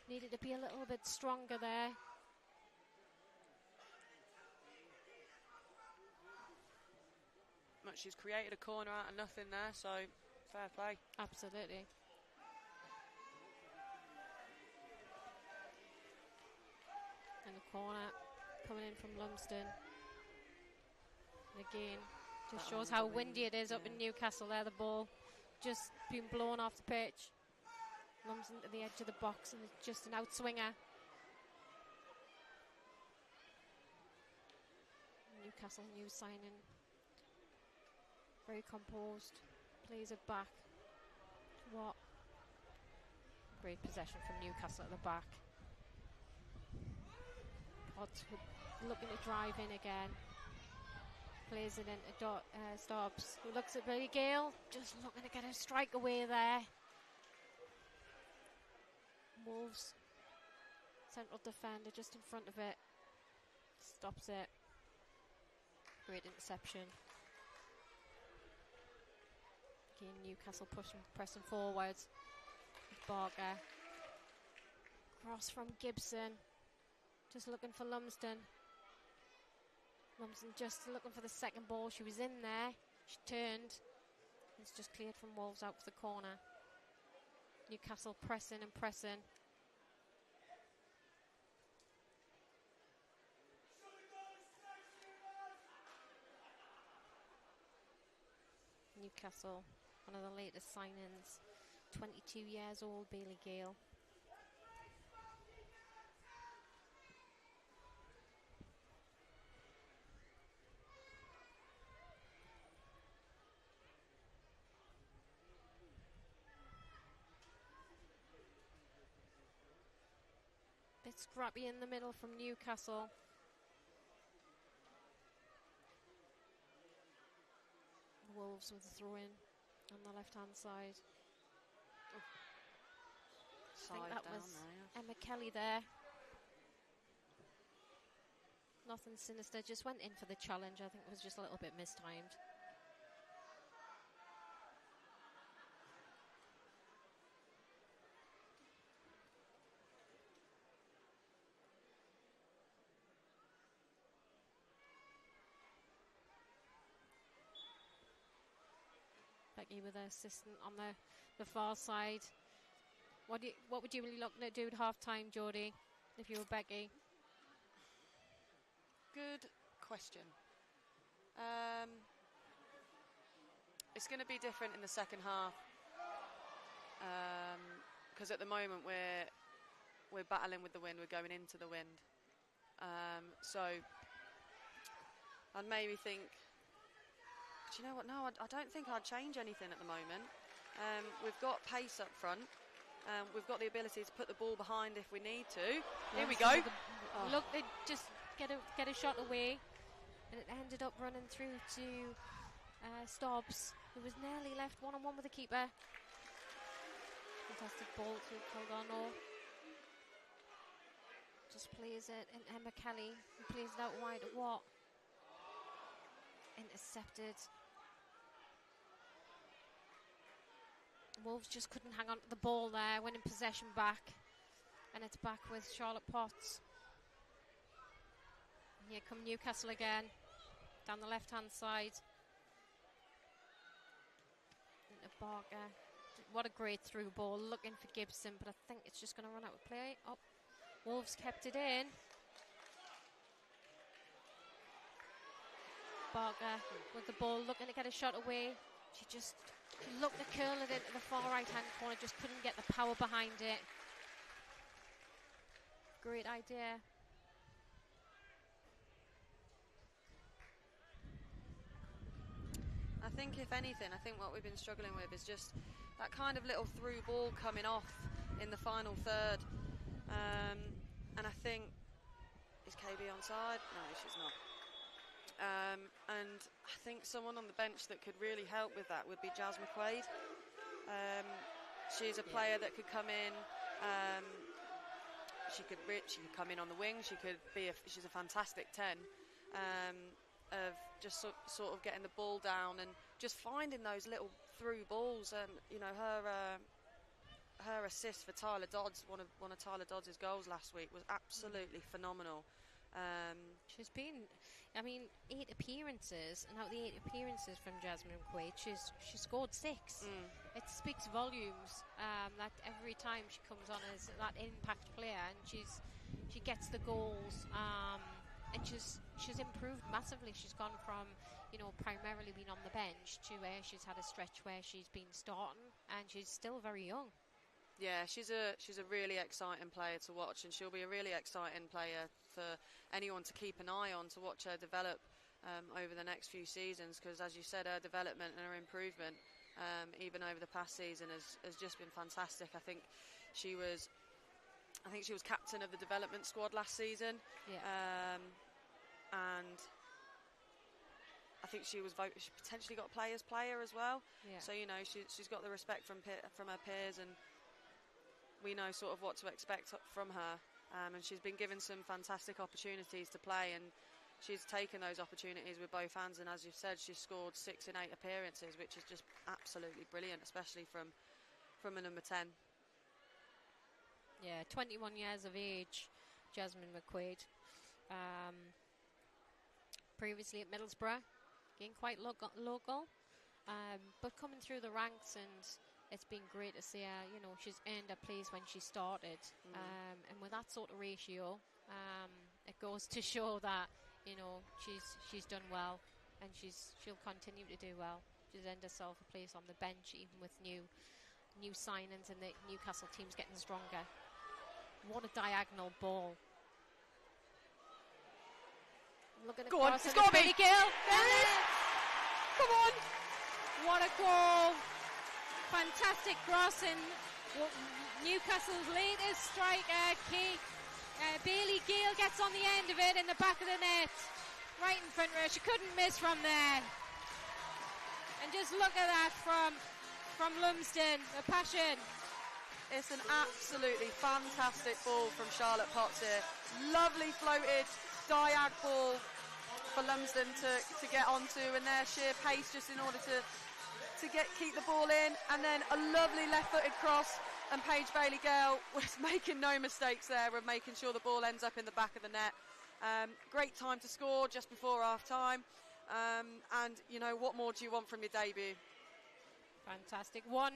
Needed to be a little bit stronger there. But she's created a corner out of nothing there, so fair play. Absolutely. And the corner coming in from Lumsden. And again, just shows how windy it is up in Newcastle there. The ball just being blown off the pitch. Lumsden to the edge of the box, and it's just an outswinger. Newcastle new signing. Very composed. Plays it back. What? Great possession from Newcastle at the back. Potts looking to drive in again. Plays it into Stobbs, who looks at Billy Gale, just looking to get a strike away there. Wolves central defender just in front of it, stops it. Great interception. Again, Newcastle pressing forwards. Barker. Cross from Gibson. Just looking for Lumsden. Lumsden just looking for the second ball. She was in there. She turned. It's just cleared from Wolves out for the corner. Newcastle pressing and pressing. Newcastle, one of the latest signings, 22 years old, Bailey Gale. Bit scrappy in the middle from Newcastle. Wolves with a throw in on the left hand side. I think that was Emma Kelly there. Nothing sinister, just went in for the challenge. I think it was just a little bit mistimed. Becky with her assistant on the far side. What would you be looking to do at half time, Geordie, if you were Becky? Good question. It's going to be different in the second half, because at the moment we're battling with the wind. We're going into the wind, so I'd maybe think. Do you know what? No, I don't think I'd change anything at the moment. We've got pace up front. We've got the ability to put the ball behind if we need to. Here we go. Look, they just get a shot away, and it ended up running through to Stobbs, who was nearly left one-on-one with the keeper. Fantastic ball to Caldano. Just plays it, and Emma Kelly, who plays it out wide at Watt. Intercepted. Wolves just couldn't hang on to the ball there, winning possession back, and it's back with Charlotte Potts. And here come Newcastle again, down the left hand side. Into Barker. What a great through ball, looking for Gibson, but I think it's just going to run out of play. Oh, Wolves kept it in. Barker with the ball, looking to get a shot away. She just looked to curl it into the far right hand corner, just couldn't get the power behind it. Great idea. I think if anything, what we've been struggling with is just that kind of little through ball coming off in the final third. And I think, is KB onside? No, she's not. And I think someone on the bench that could really help with that would be Jazz McQuaid. She's a player that could come in. She could come in on the wing. She's a fantastic 10. Of just sort of getting the ball down and just finding those little through balls. You know, her assist for Tyler Dodds, one of Tyler Dodds' goals last week, was absolutely phenomenal. She's been, 8 appearances, and out of the 8 appearances from Jasmine McQuaid, she scored 6. It speaks volumes that every time she comes on as that impact player, and she gets the goals, and she's improved massively. She's gone from, primarily being on the bench to where she's had a stretch where she's been starting, and she's still very young. Yeah, she's a really exciting player to watch, and she'll be a really exciting player for anyone to keep an eye on, to watch her develop over the next few seasons, because as you said, her development and her improvement even over the past season has just been fantastic. I think she was captain of the development squad last season. Yeah. And I think she potentially got players player as well. Yeah. So she's got the respect from her peers, and we know sort of what to expect from her, and she's been given some fantastic opportunities to play, and she's taken those opportunities with both hands. And as you've said, she's scored 6 in 8 appearances, which is just absolutely brilliant, especially from a number 10. Yeah, 21 years of age, Jasmine McQuaid. Previously at Middlesbrough, again quite local, but coming through the ranks, and it's been great to see her. She's earned her place when she started, and with that sort of ratio, it goes to show that she's done well, and she'll continue to do well. She's earned herself a place on the bench, even with new signings, and the Newcastle team's getting stronger. What a diagonal ball! Looking Go on, across, it's got to be. Gill. There it is. Come on! What a goal! Fantastic crossing. Newcastle's latest striker, Bailey Gill, gets on the end of it in the back of the net, right in front of her. She couldn't miss from there. And just look at that from Lumsden, the passion. It's an absolutely fantastic ball from Charlotte Potts here. Lovely floated diag ball for Lumsden to get onto, and their sheer pace just in order to keep the ball in, and then a lovely left-footed cross, and Paige Bailey-Gale was making no mistakes there of making sure the ball ends up in the back of the net. Great time to score just before half-time, and what more do you want from your debut? Fantastic. 1-0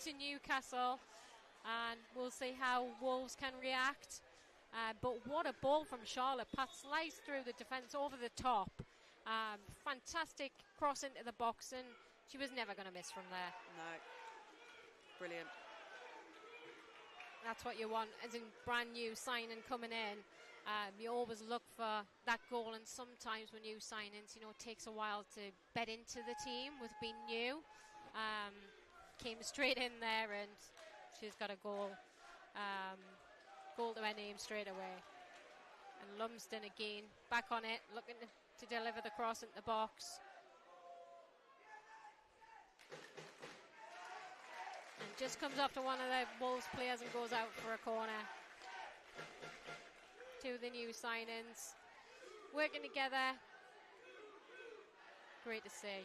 to Newcastle, and we'll see how Wolves can react. But what a ball from Charlotte. Pat sliced through the defence over the top. Fantastic cross into the box, and she was never going to miss from there. No. Brilliant. That's what you want as a brand new signing coming in. You always look for that goal, and sometimes when new signings, it takes a while to bed into the team with being new. Came straight in there, and she's got a goal. Goal to her name straight away. And Lumsden again, back on it, looking to deliver the cross into the box. And just comes up to one of the Wolves players and goes out for a corner. Two of the new signings working together. Great to see.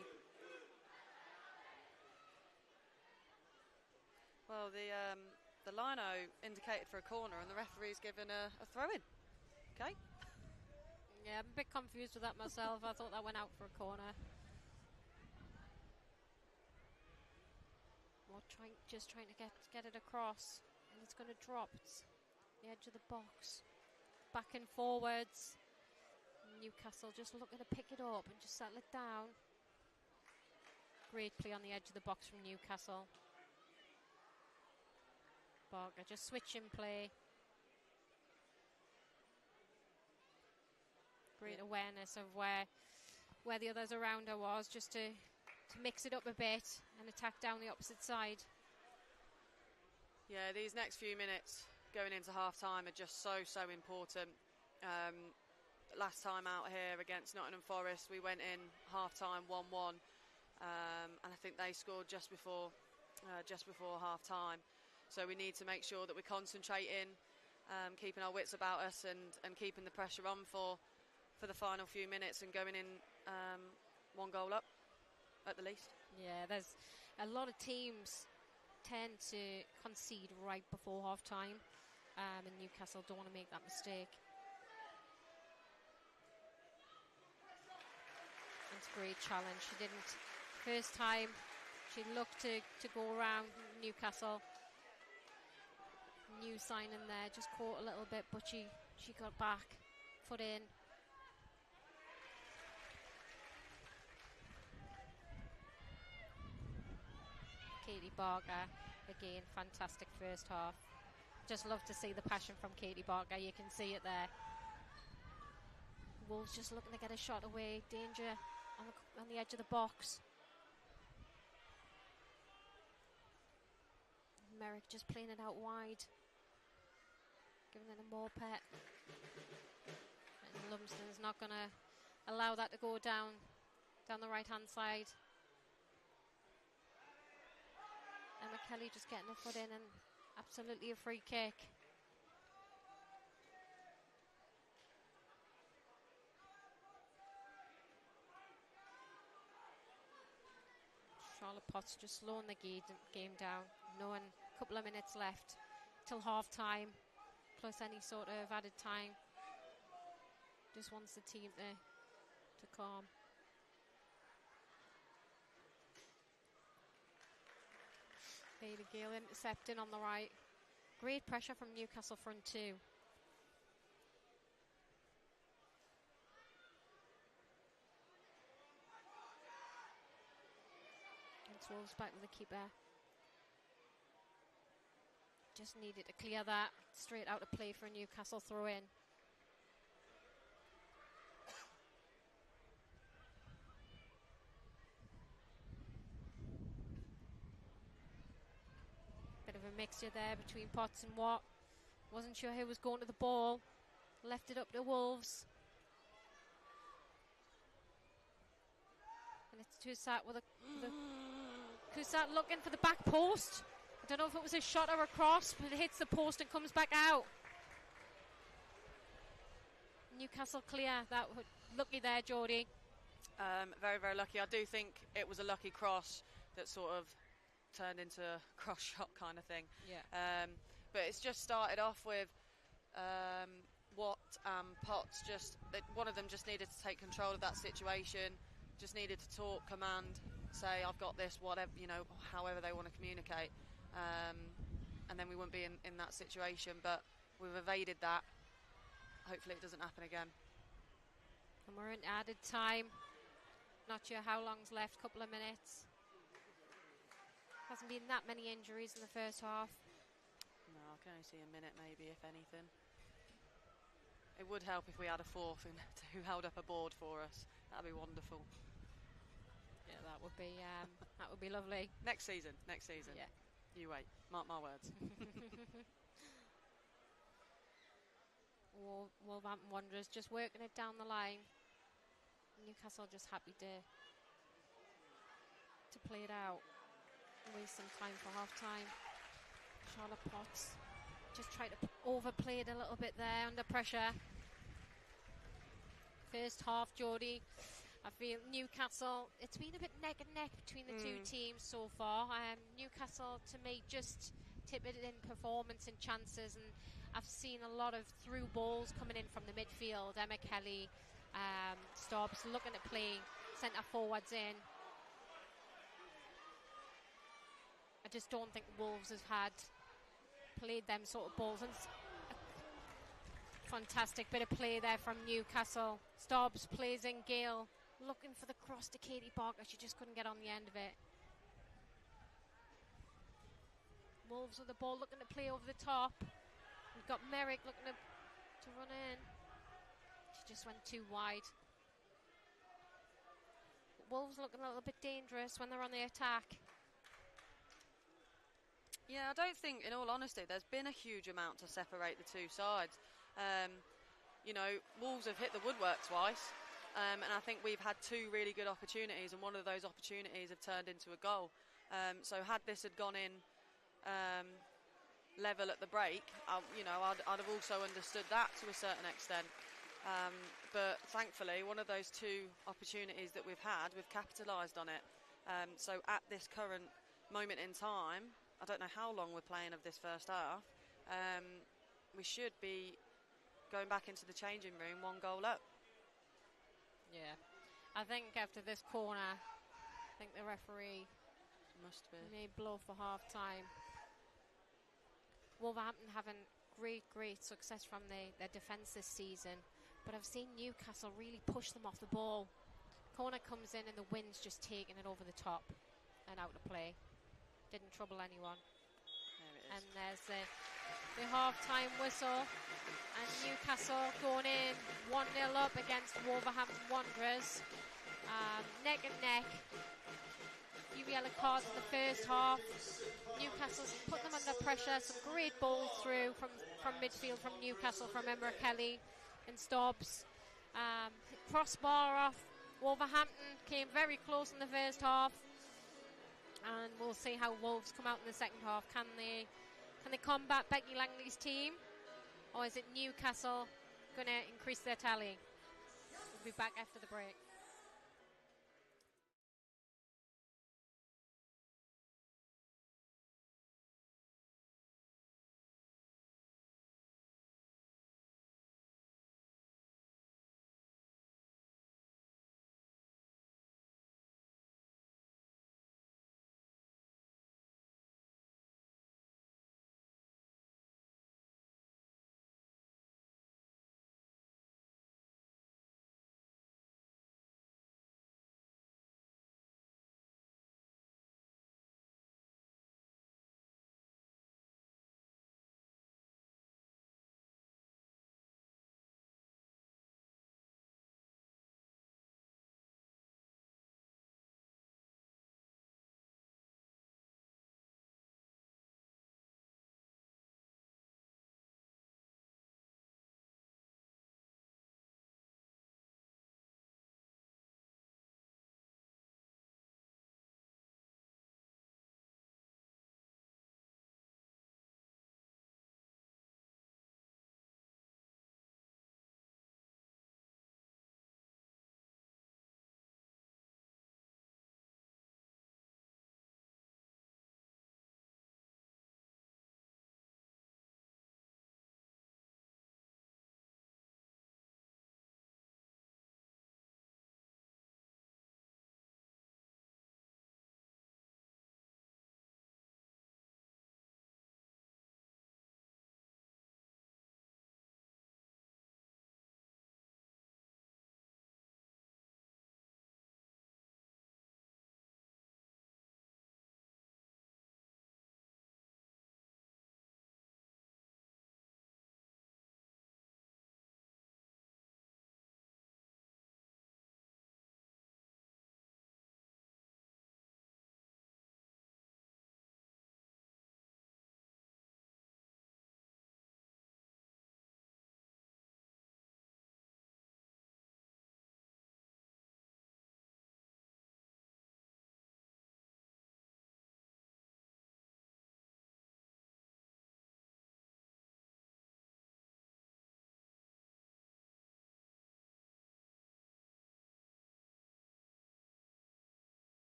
Well, the lino indicated for a corner, and the referee's given a throw-in. Okay. Yeah, I'm a bit confused with that myself. I thought that went out for a corner. Just trying to get it across, and it's going to drop. It's the edge of the box. Back and forwards. Newcastle just looking to pick it up and just settle it down. Great play on the edge of the box from Newcastle. Barker just switching play. Great awareness of where the others around her was, just to mix it up a bit and attack down the opposite side. Yeah, these next few minutes going into half-time are just so important. Last time out here against Nottingham Forest, we went in half-time 1-1, and I think they scored just before half-time. So we need to make sure that we're concentrating, keeping our wits about us, and keeping the pressure on for the final few minutes, and going in 1 goal up at the least. Yeah, a lot of teams tend to concede right before half time, and Newcastle don't want to make that mistake. It's a great challenge. She didn't first time. She looked to go around Newcastle. New sign in there, just caught a little bit, but she got back, foot in. Katie Barker, again, fantastic first half. Just love to see the passion from Katie Barker. You can see it there. Wolves just looking to get a shot away. Danger on the edge of the box. Merrick just playing it out wide, giving it a more pet. And Lumsden's not going to allow that to go down the right hand side. Emma Kelly just getting her foot in, and absolutely a free kick. Charlotte Potts just slowing the game down, knowing a couple of minutes left till half time, plus any sort of added time. Just wants the team to calm. Bailey Gale intercepting on the right. Great pressure from Newcastle front two. And Wolves back with the keeper. Just needed to clear that. Straight out of play for a Newcastle throw in. Bit of a mixture there between Potts and Watt. Wasn't sure who was going to the ball. Left it up to Wolves. And it's Toussaint with Toussaint looking for the back post. I don't know if it was a shot or a cross, but it hits the post and comes back out. Newcastle clear. That lucky there, Jodie. Very, very lucky. I do think it was a lucky cross that sort of turned into a cross shot kind of thing. Yeah. But it's just started off with Watt and Potts. One of them just needed to take control of that situation. Just needed to talk, command, say I've got this, whatever, however they want to communicate. And then we wouldn't be in that situation. But we've evaded that. Hopefully it doesn't happen again. And we're in added time. Not sure how long's left, couple of minutes. Hasn't been that many injuries in the first half. No, I can only see a minute maybe, if anything. It would help if we had a fourth who held up a board for us. That'd be wonderful. Yeah, that would be lovely. Next season. Yeah. You wait. Mark my words. Wolverhampton Wanderers just working it down the line. Newcastle just happy to play it out. Waste some time for half time. Charlotte Potts just tried to overplay it a little bit there under pressure. First half, Jodie, I feel Newcastle, it's been a bit neck and neck between the two teams so far. Newcastle, to me, just tipped in performance and chances, and I've seen a lot of through balls coming in from the midfield. Emma Kelly, Stobbs looking at play centre forwards in. I just don't think Wolves has had played them sort of balls. And fantastic bit of play there from Newcastle. Stobbs plays in Gale, looking for the cross to Katie Barker. She just couldn't get on the end of it. Wolves with the ball, looking to play over the top. We've got Merrick looking to run in. She just went too wide. Wolves looking a little bit dangerous when they're on the attack. Yeah, I don't think, in all honesty, there's been a huge amount to separate the two sides. Wolves have hit the woodwork twice, and I think we've had two really good opportunities, and one of those opportunities have turned into a goal. So had this had gone in level at the break, I'd have also understood that to a certain extent. But thankfully, one of those two opportunities that we've had, we've capitalised on it. So at this current moment in time, I don't know how long we're playing of this first half, we should be going back into the changing room 1 goal up. Yeah. I think after this corner, I think the referee Must be. may blow for half time. Wolverhampton having great success from their defence this season, but I've seen Newcastle really push them off the ball. Corner comes in and the wind's just taking it over the top and out of play. Didn't trouble anyone. There it is. And there's the half-time whistle, and Newcastle going in 1-0 up against Wolverhampton Wanderers. Neck and neck. Few yellow cards in the first half. Newcastle's put them under pressure. Some great balls through from midfield from Newcastle, from Emma Kelly and Stobbs. Crossbar off. Wolverhampton came very close in the first half, and we'll see how Wolves come out in the second half. Can they combat Becky Langley's team, or is it Newcastle going to increase their tally? We'll be back after the break.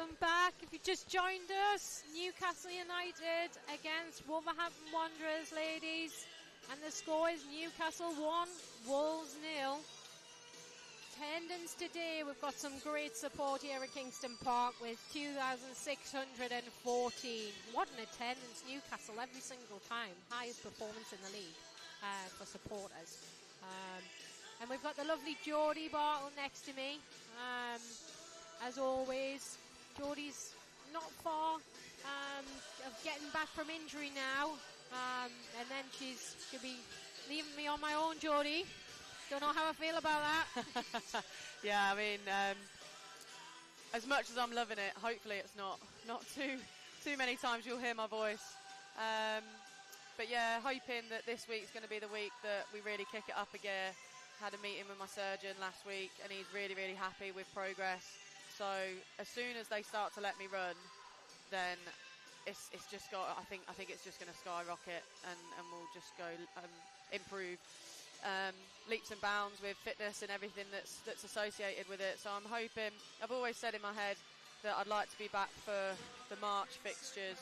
welcome back. If you just joined us, Newcastle United against Wolverhampton Wanderers, ladies. And the score is Newcastle 1, Wolves 0. Attendance today, we've got some great support here at Kingston Park with 2,614. What an attendance, Newcastle, every single time. Highest performance in the league for supporters. And we've got the lovely Geordie Bartle next to me. As always, Geordie's not far of getting back from injury now. And then she'll be leaving me on my own, Geordie. Don't know how I feel about that. Yeah, I mean, as much as I'm loving it, hopefully it's not too many times you'll hear my voice. But yeah, hoping that this week's going to be the week that we really kick it up a gear. Had a meeting with my surgeon last week, and he's really, really happy with progress. So as soon as they start to let me run, then it's just got. I think it's just going to skyrocket, and we'll just go improve leaps and bounds with fitness and everything that's associated with it. So I'm hoping. I've always said in my head that I'd like to be back for the March fixtures,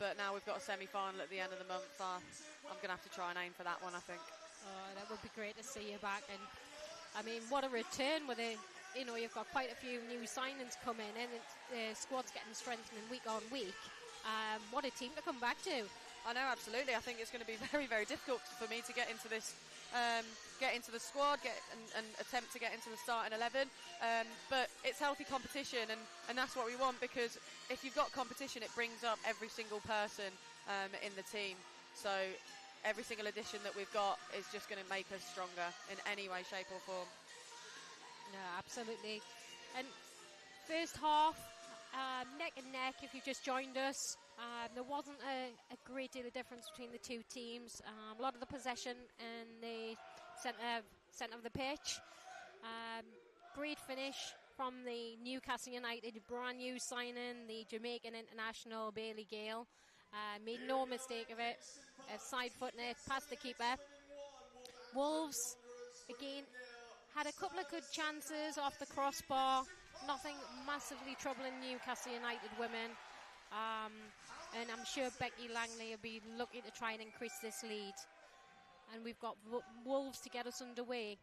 but now we've got a semi-final at the end of the month. I'm going to have to try and aim for that one, I think. Oh, that would be great to see you back. And I mean, what a return with it. You know, you've got quite a few new signings coming in, and the squad's getting strengthened week on week. What a team to come back to. I know, absolutely. I think it's going to be very, very difficult for me to get into this, get into the squad, and attempt to get into the starting 11. But it's healthy competition, and that's what we want, because if you've got competition, it brings up every single person in the team. So every single addition that we've got is just going to make us stronger in any way, shape or form. No, absolutely. And first half, neck and neck, if you've just joined us. There wasn't a great deal of difference between the two teams. A lot of the possession in the centre of the pitch. Great finish from the Newcastle United brand new signing, the Jamaican international Bailey Gale. Made no mistake of it. Side footing it past the keeper. Wolves, again, had a couple of good chances off the crossbar. Nothing massively troubling Newcastle United women. And I'm sure Becky Langley will be looking to try and increase this lead. And we've got Wolves to get us underway.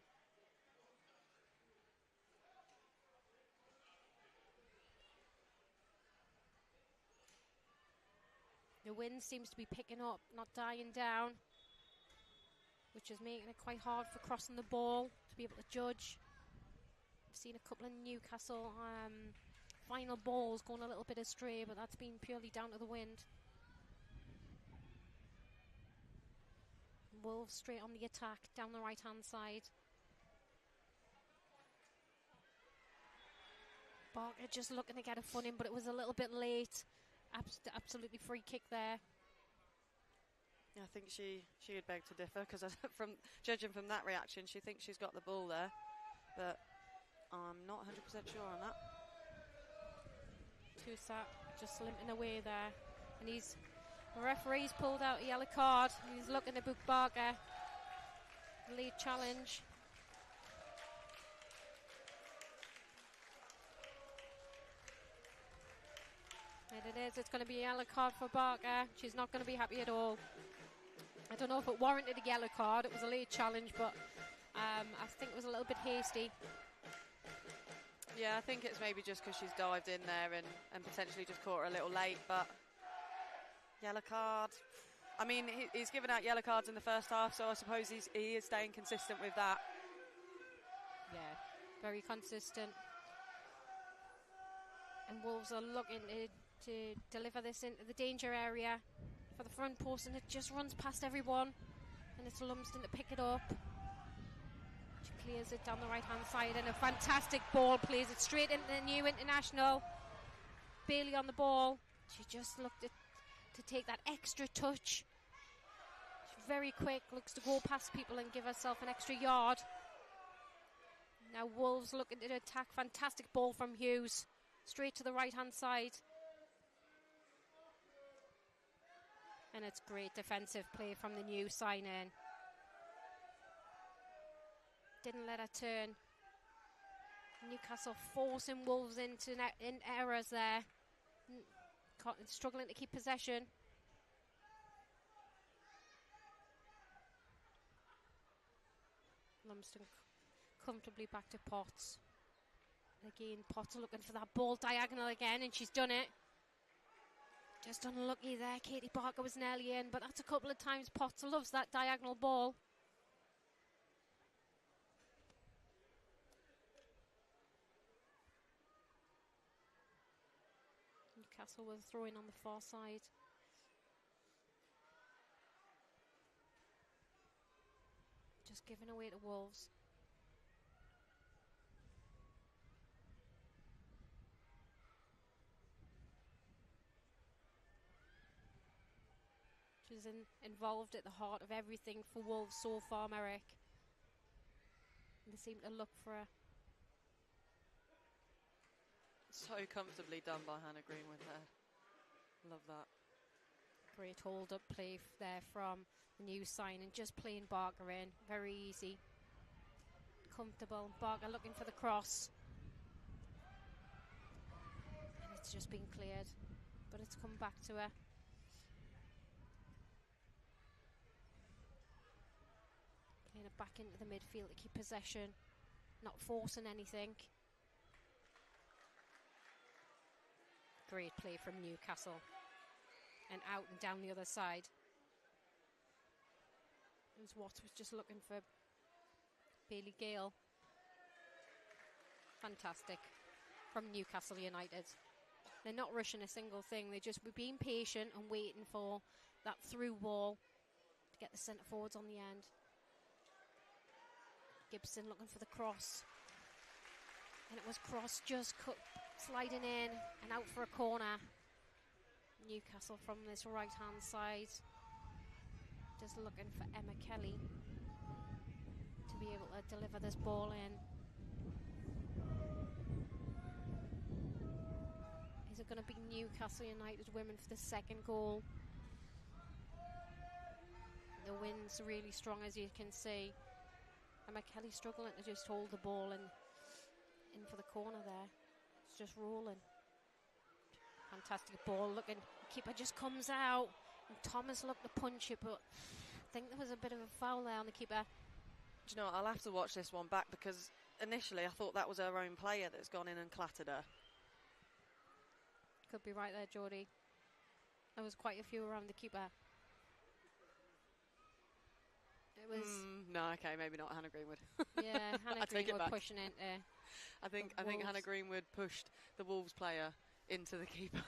The wind seems to be picking up, not dying down, which is making it quite hard for crossing the ball to be able to judge. I've seen a couple of Newcastle final balls going a little bit astray, but that's been purely down to the wind. Wolves straight on the attack down the right hand side. Barker just looking to get a fun in, but it was a little bit late. Absolutely free kick there. Yeah, I think she would beg to differ, because from judging from that reaction, she thinks she's got the ball there, but I'm not 100% sure on that. Toussaint just limping away there, and the referee's pulled out a yellow card. He's looking to book Barker. Lead challenge. And it is. It's going to be a yellow card for Barker. She's not going to be happy at all. I don't know if it warranted a yellow card. It was a late challenge, but I think it was a little bit hasty. Yeah, I think it's maybe just because she's dived in there and potentially just caught her a little late, but yellow card. I mean, he's given out yellow cards in the first half, so I suppose he is staying consistent with that. Yeah, very consistent. And Wolves are looking to deliver this into the danger area for the front post, and it just runs past everyone, and it's Lumsden to pick it up. She clears it down the right hand side, and a fantastic ball, plays it straight into the new international. Bailey on the ball. She just looked to take that extra touch. She's very quick, looks to go past people and give herself an extra yard. Now Wolves looking to attack. Fantastic ball from Hughes, straight to the right hand side. And it's great defensive play from the new sign-in. Didn't let her turn. Newcastle forcing Wolves into errors there. Struggling to keep possession. Lumsden comfortably back to Potts. And again, Potts looking for that ball diagonal again, and she's done it. Just unlucky there. Katie Barker was nearly in, but that's a couple of times Potts loves that diagonal ball. Newcastle was throwing on the far side. Just giving away to Wolves. She's involved at the heart of everything for Wolves so far, Merrick. And they seem to look for her. So comfortably done by Hannah Greenwood there. Love that. Great hold-up play there from the new signing. Just playing Barker in. Very easy. Comfortable. Barker looking for the cross. And it's just been cleared. But it's come back to her. Playing it back into the midfield to keep possession. Not forcing anything. Great play from Newcastle. And out and down the other side. It Watts was just looking for Bailey Gale. Fantastic from Newcastle United. They're not rushing a single thing. They're just being patient and waiting for that through ball to get the centre forwards on the end. Gibson looking for the cross. And it was cross just sliding in and out for a corner. Newcastle from this right hand side just looking for Emma Kelly to be able to deliver this ball in. Is it going to be Newcastle United Women for the second goal? The wind's really strong, as you can see. Emma Kelly struggling to just hold the ball in for the corner there. It's just rolling. Fantastic ball. Looking, keeper just comes out, and Thomas looked to punch it, but I think there was a bit of a foul there on the keeper. Do you know what? I'll have to watch this one back, because initially I thought that was her own player that's gone in and clattered her. Could be right there, Geordie. There was quite a few around the keeper. It was no, okay, maybe not Hannah Greenwood. Yeah, Hannah Greenwood pushing into. I think Hannah Greenwood pushed the Wolves player into the keeper.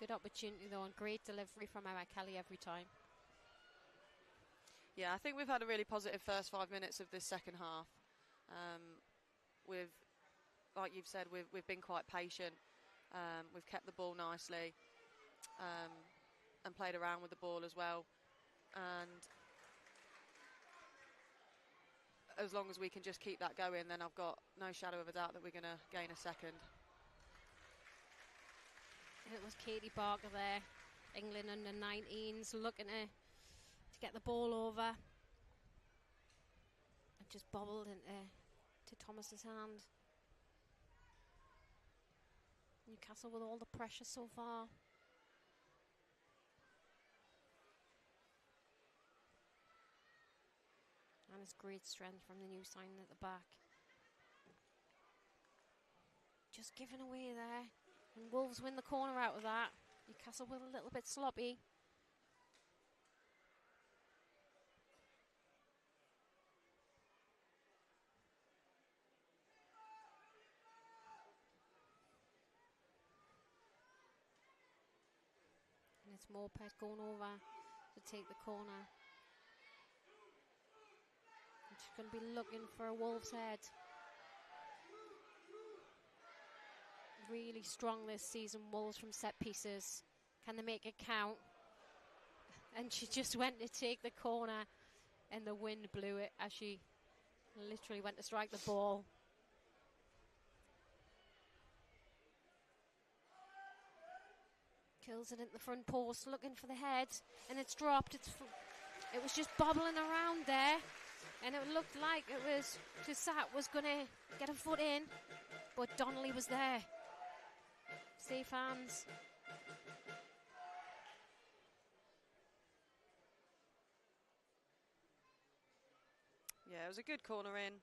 Good opportunity though, and great delivery from Emma Kelly every time. Yeah, I think we've had a really positive first 5 minutes of this second half. Like you've said, we've been quite patient. We've kept the ball nicely and played around with the ball as well. And as long as we can just keep that going, then I've got no shadow of a doubt that we're going to gain a second. It was Katie Barker there, England under 19s, looking to get the ball over. It just bobbled to Thomas's hand. Newcastle with all the pressure so far. And it's great strength from the new signing at the back. Just giving away there. And Wolves win the corner out of that. Newcastle were a little bit sloppy. And it's Morpeth going over to take the corner. And she's going to be looking for a Wolves head. Really strong this season, Wolves from set pieces. Can they make it count? And she just went to take the corner and the wind blew it as she literally went to strike the ball. Kills it in the front post, looking for the head, and it's dropped. It was just bobbling around there. and it looked like it was Cassat was going to get a foot in, but Donnelly was there. Safe hands. Yeah, it was a good corner in.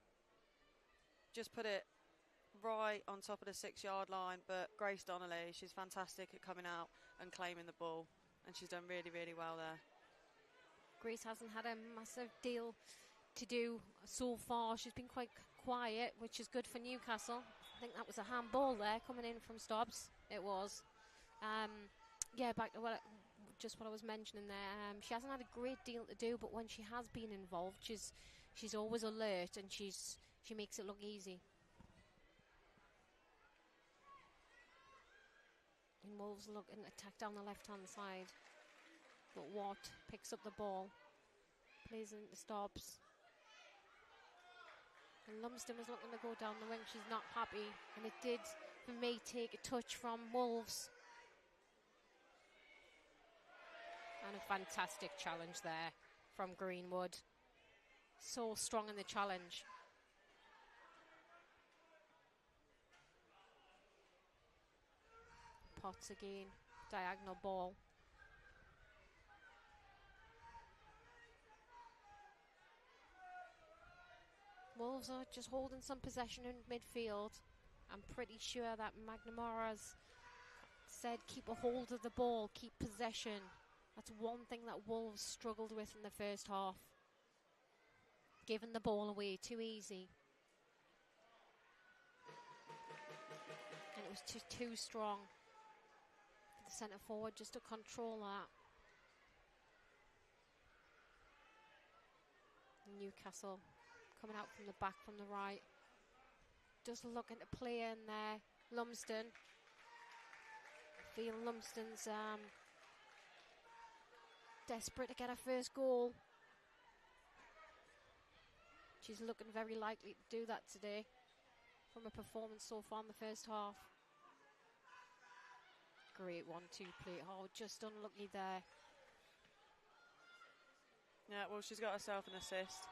Just put it right on top of the 6-yard line, but Grace Donnelly, she's fantastic at coming out and claiming the ball, and she's done really, really well there. Grace hasn't had a massive deal to do so far. She's been quite quiet, which is good for Newcastle. I think that was a handball there coming in from Stobbs. It was. Yeah, back to what I was mentioning there. She hasn't had a great deal to do, but when she has been involved, she's always alert, and she makes it look easy. And Wolves looking to attack down the left-hand side, but Watt picks up the ball, plays it into Stobbs. And Lumsden was looking to go down the wing. She's not happy, and it did, for me, take a touch from Wolves. And a fantastic challenge there from Greenwood. So strong in the challenge. Potts again, diagonal ball. Wolves are just holding some possession in midfield. I'm pretty sure that McNamara's said keep a hold of the ball, keep possession. That's one thing that Wolves struggled with in the first half. Giving the ball away too easy. And it was too strong for the centre forward just to control that. Newcastle coming out from the back from the right. Just looking to play in there. Lumsden. I feel Lumsden's desperate to get her first goal. She's looking very likely to do that today from a performance so far in the first half. Great 1-2 play. Oh, just unlucky there. Yeah, well, she's got herself an assist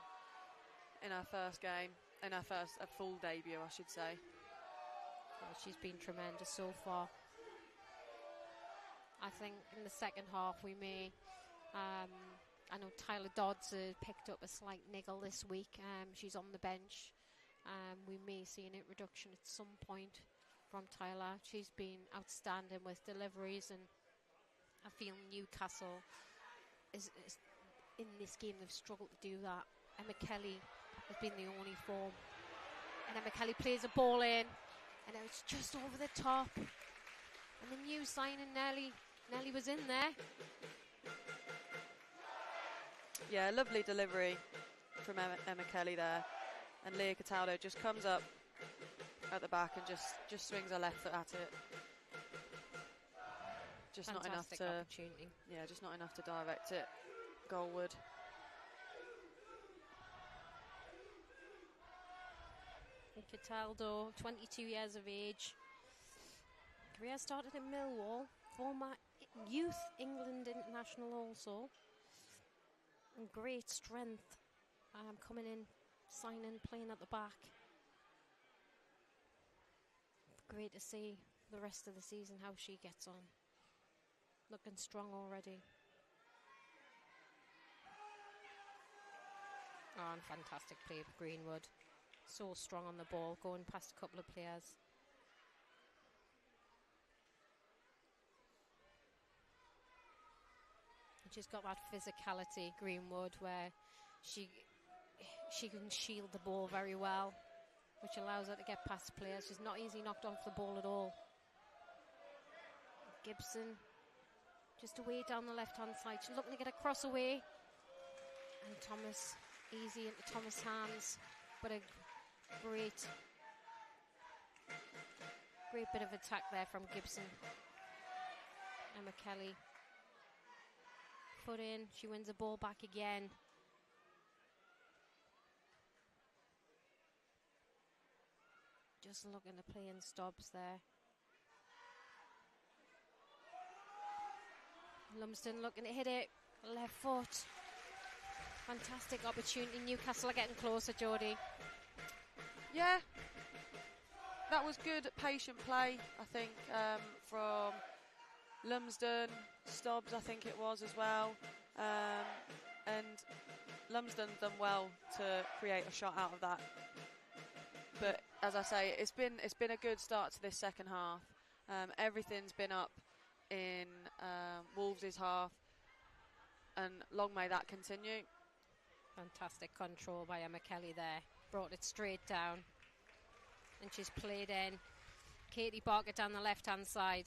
in her first game, in her first a full debut, I should say. Oh, she's been tremendous so far. I think in the second half we may... I know Tyler Dodds picked up a slight niggle this week. She's on the bench. We may see an introduction at some point from Tyler. She's been outstanding with deliveries, and I feel Newcastle is in this game, they've struggled to do that. Emma Kelly has been the only form. And Emma Kelly plays a ball in, and it was just over the top. And the new signing, Nelly was in there. Yeah, lovely delivery from Emma Kelly there. And Leah Cataldo just comes up at the back and just swings her left foot at it. Just Fantastic not enough to opportunity. Yeah, just not enough to direct it goalward. And Cataldo, 22 years of age. Career started in Millwall, former youth England international also. And great strength, coming in, signing, playing at the back. Great to see the rest of the season how she gets on. Looking strong already. Oh, and fantastic play of Greenwood. So strong on the ball, going past a couple of players. She's got that physicality, Greenwood, where she can shield the ball very well, which allows her to get past players. She's not easily knocked off the ball at all. Gibson just away down the left-hand side. She's looking to get a cross away. And Thomas, easy into Thomas' hands. But a great bit of attack there from Gibson. Emma Kelly. Foot in, she wins the ball back again. Just looking to play in Stobbs there. Lumsden looking to hit it, left foot. Fantastic opportunity. Newcastle are getting closer, Jodie. Yeah, that was good patient play, I think, from Lumsden, Stubbs, I think it was as well. And Lumsden's done well to create a shot out of that. But as I say, it's been a good start to this second half. Everything's been up in Wolves' half, and long may that continue. Fantastic control by Emma Kelly there. Brought it straight down. And she's played in. Katie Barker down the left-hand side.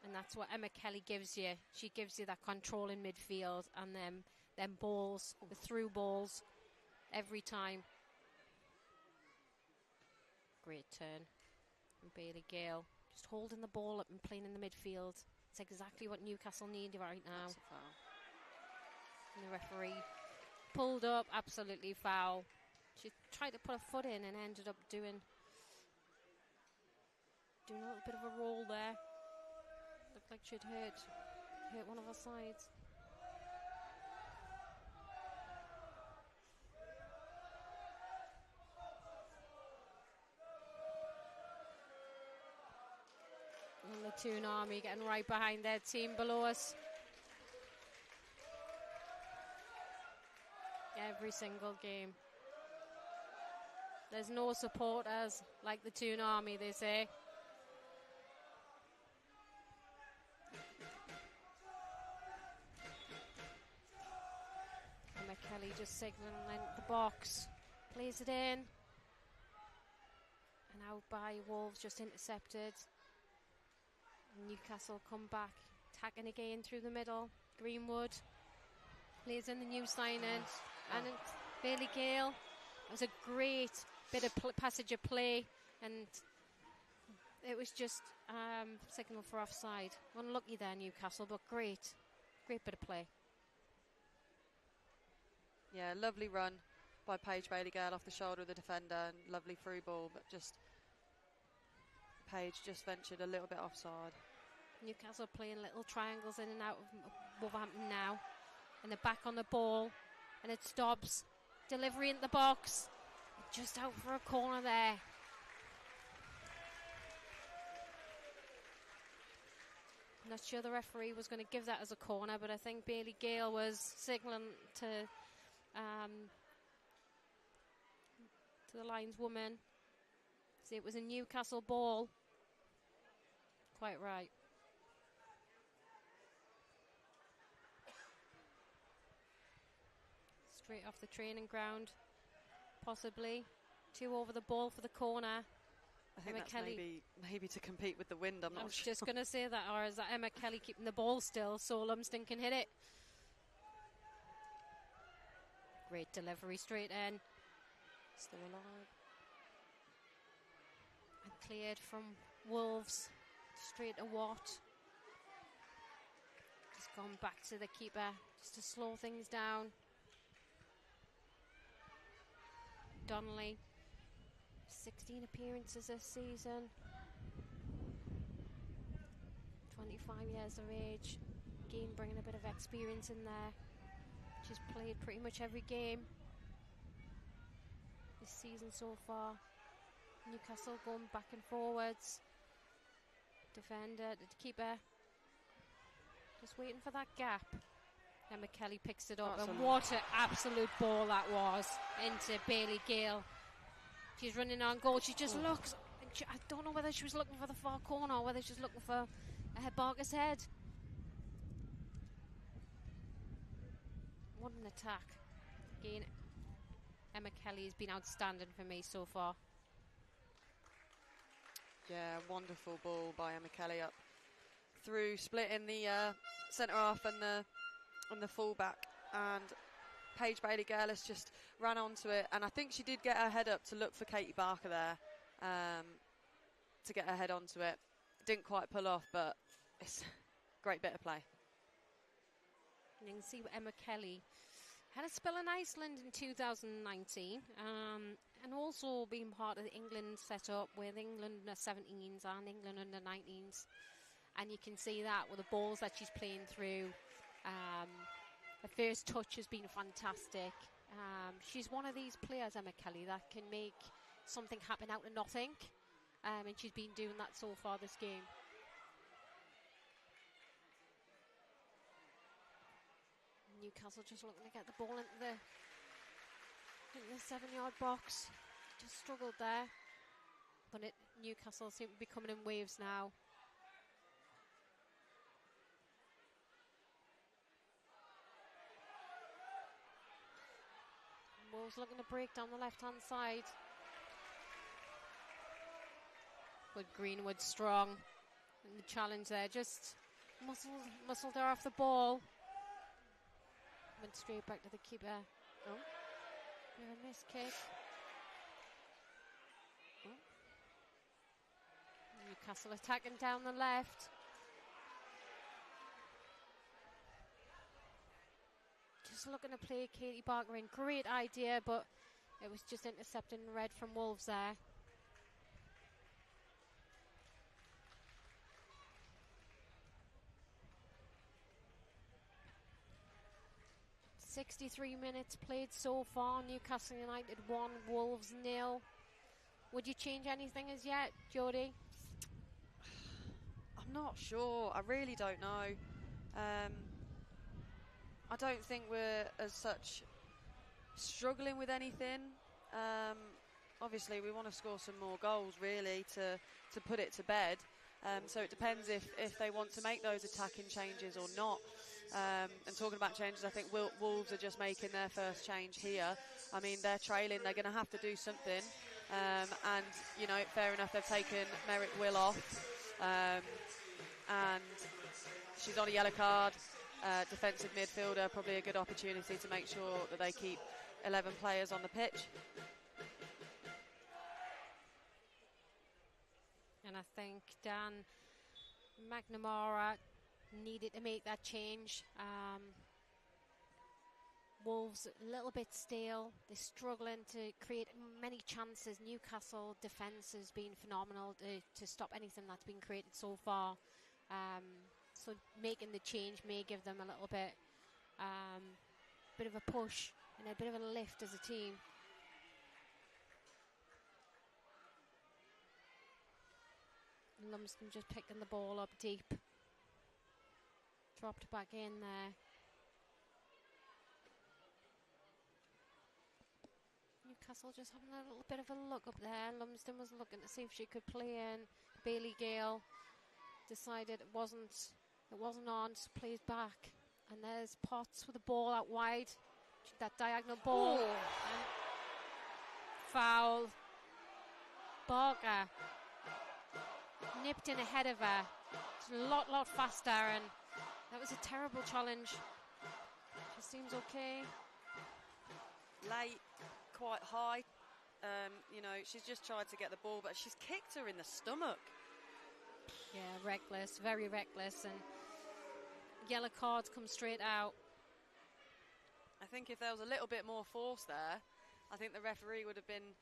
And that's what Emma Kelly gives you. She gives you that control in midfield and them balls, the through balls, every time. Great turn from Bailey Gale. Just holding the ball up and playing in the midfield. It's exactly what Newcastle need right now. That's a foul. And the referee pulled up, absolutely foul. She tried to put a foot in and ended up doing a little bit of a roll there. Looked like she'd hurt one of her sides. And the Toon Army getting right behind their team below us. Every single game. There's no supporters like the Toon Army, they say. Emma Kelly just signalling the box. Plays it in. And out by Wolves, just intercepted. Newcastle come back, attacking again through the middle. Greenwood plays in the new signing, and it's Bailey Gale. It was a great bit of passage of play, and it was just signal for offside. Unlucky there, Newcastle, but great bit of play. Yeah, lovely run by Paige Bailey Gale off the shoulder of the defender, and lovely through ball, but just Paige just ventured a little bit offside. Newcastle playing little triangles in and out of Wolverhampton now. And they're back on the ball. And it stops. Delivery into the box. Just out for a corner there. I'm not sure the referee was going to give that as a corner, but I think Bailey Gale was signalling to the lineswoman. See, it was a Newcastle ball. Quite right. Straight off the training ground, possibly. 2 over the ball for the corner. I think Emma that's Kelly maybe to compete with the wind. I'm not sure. I was just going to say that, or is that Emma Kelly keeping the ball still so Lumsden can hit it? Great delivery straight in. Still alive. And cleared from Wolves. Straight to Watt. Just gone back to the keeper just to slow things down. Donnelly, 16 appearances this season, 25 years of age, again bringing a bit of experience in there. She's played pretty much every game this season so far. Newcastle going back and forwards. Defender, the keeper, just waiting for that gap. Emma Kelly picks it up, and what an absolute ball that was into Bailey Gale. She's running on goal. She just looks. I don't know whether she was looking for the far corner or whether she's looking for Barker's head. What an attack! Again, Emma Kelly has been outstanding for me so far. Yeah, wonderful ball by Emma Kelly up through, splitting the centre half and the full-back, and Paige Bailey Gale has just ran onto it, and I think she did get her head up to look for Katie Barker there, to get her head onto it. Didn't quite pull off, but it's a great bit of play. And you can see Emma Kelly had a spell in Iceland in 2019, and also being part of the England setup with England under 17s and England under 19s. and you can see that with the balls that she's playing through. Her first touch has been fantastic. She's one of these players, Emma Kelly, that can make something happen out of nothing, and she's been doing that so far this game. Newcastle just looking to get the ball into the 7-yard box. Just struggled there, but Newcastle seem to be coming in waves now. Wolves looking to break down the left-hand side. But Greenwood strong in the challenge there, just muscled her off the ball. Went straight back to the keeper. Oh, bit of a missed kick. Oh. Newcastle attacking down the left. Just looking to play Katie Barker in. Great idea, but it was just intercepted in red from Wolves there. "63 minutes played so far. Newcastle United 1, Wolves 0. Would you change anything as yet, Jodie? I'm not sure. I really don't know. I don't think we're as such struggling with anything. Obviously, we want to score some more goals, really, to put it to bed. So it depends if they want to make those attacking changes or not. And talking about changes, I think Wolves are just making their first change here. I mean, they're trailing, they're going to have to do something. And, you know, fair enough, they've taken Merrick Will off. And she's on a yellow card. Defensive midfielder, probably a good opportunity to make sure that they keep 11 players on the pitch. And I think Dan McNamara needed to make that change. Wolves a little bit stale. They're struggling to create many chances. Newcastle defence has been phenomenal to stop anything that's been created so far. So making the change may give them a little bit of a push and a bit of a lift as a team. Lumsden just picking the ball up deep. Dropped back in there. Newcastle just having a little bit of a look up there. Lumsden was looking to see if she could play in. Bailey Gale decided it wasn't on, so plays back. And there's Potts with the ball out wide. That diagonal ball. And foul. Barker nipped in ahead of her. It's a lot faster, and that was a terrible challenge. She seems okay. Late, quite high. You know, she's just tried to get the ball, but she's kicked her in the stomach. Yeah, reckless, very reckless, and yellow cards come straight out. I think if there was a little bit more force there, I think the referee would have been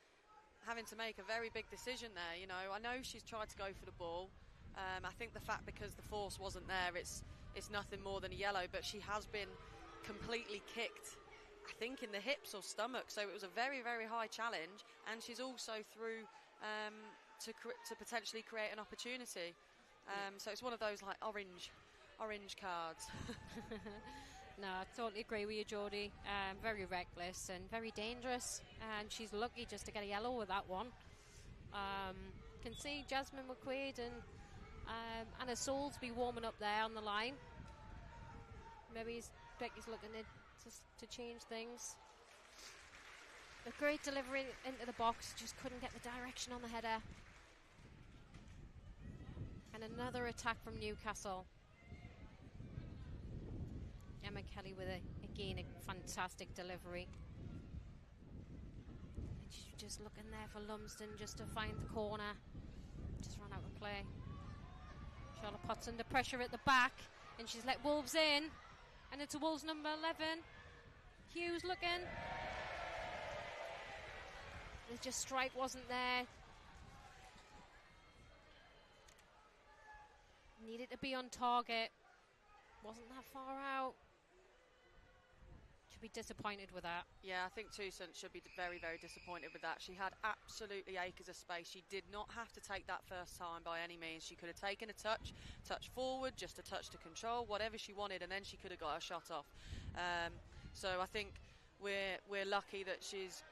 having to make a very big decision there. You know, I know she's tried to go for the ball. I think the fact because the force wasn't there, it's nothing more than a yellow, but she has been completely kicked, I think, in the hips or stomach, so it was a very, very high challenge, and she's also through to potentially create an opportunity. So it's one of those like orange cards. No, I totally agree with you, Jodie. Very reckless and very dangerous, and she's lucky just to get a yellow with that one. Can see Jasmine McQuaid and Anna Soulsby warming up there on the line. Maybe Becky's looking to change things. A great delivery into the box, just couldn't get the direction on the header. And another attack from Newcastle. Emma Kelly with again a fantastic delivery. And she's just looking there for Lumsden just to find the corner. Just ran out of play. Charlotte Potts under pressure at the back, and she's let Wolves in. And it's a Wolves number 11. Hughes looking. The just strike wasn't there. needed to be on target. Wasn't that far out. Should be disappointed with that. Yeah, I think Toussaint should be very, very disappointed with that. She had absolutely acres of space. She did not have to take that first time by any means. She could have taken a touch forward, just a touch to control, whatever she wanted, and then she could have got a shot off. So I think we're lucky that she's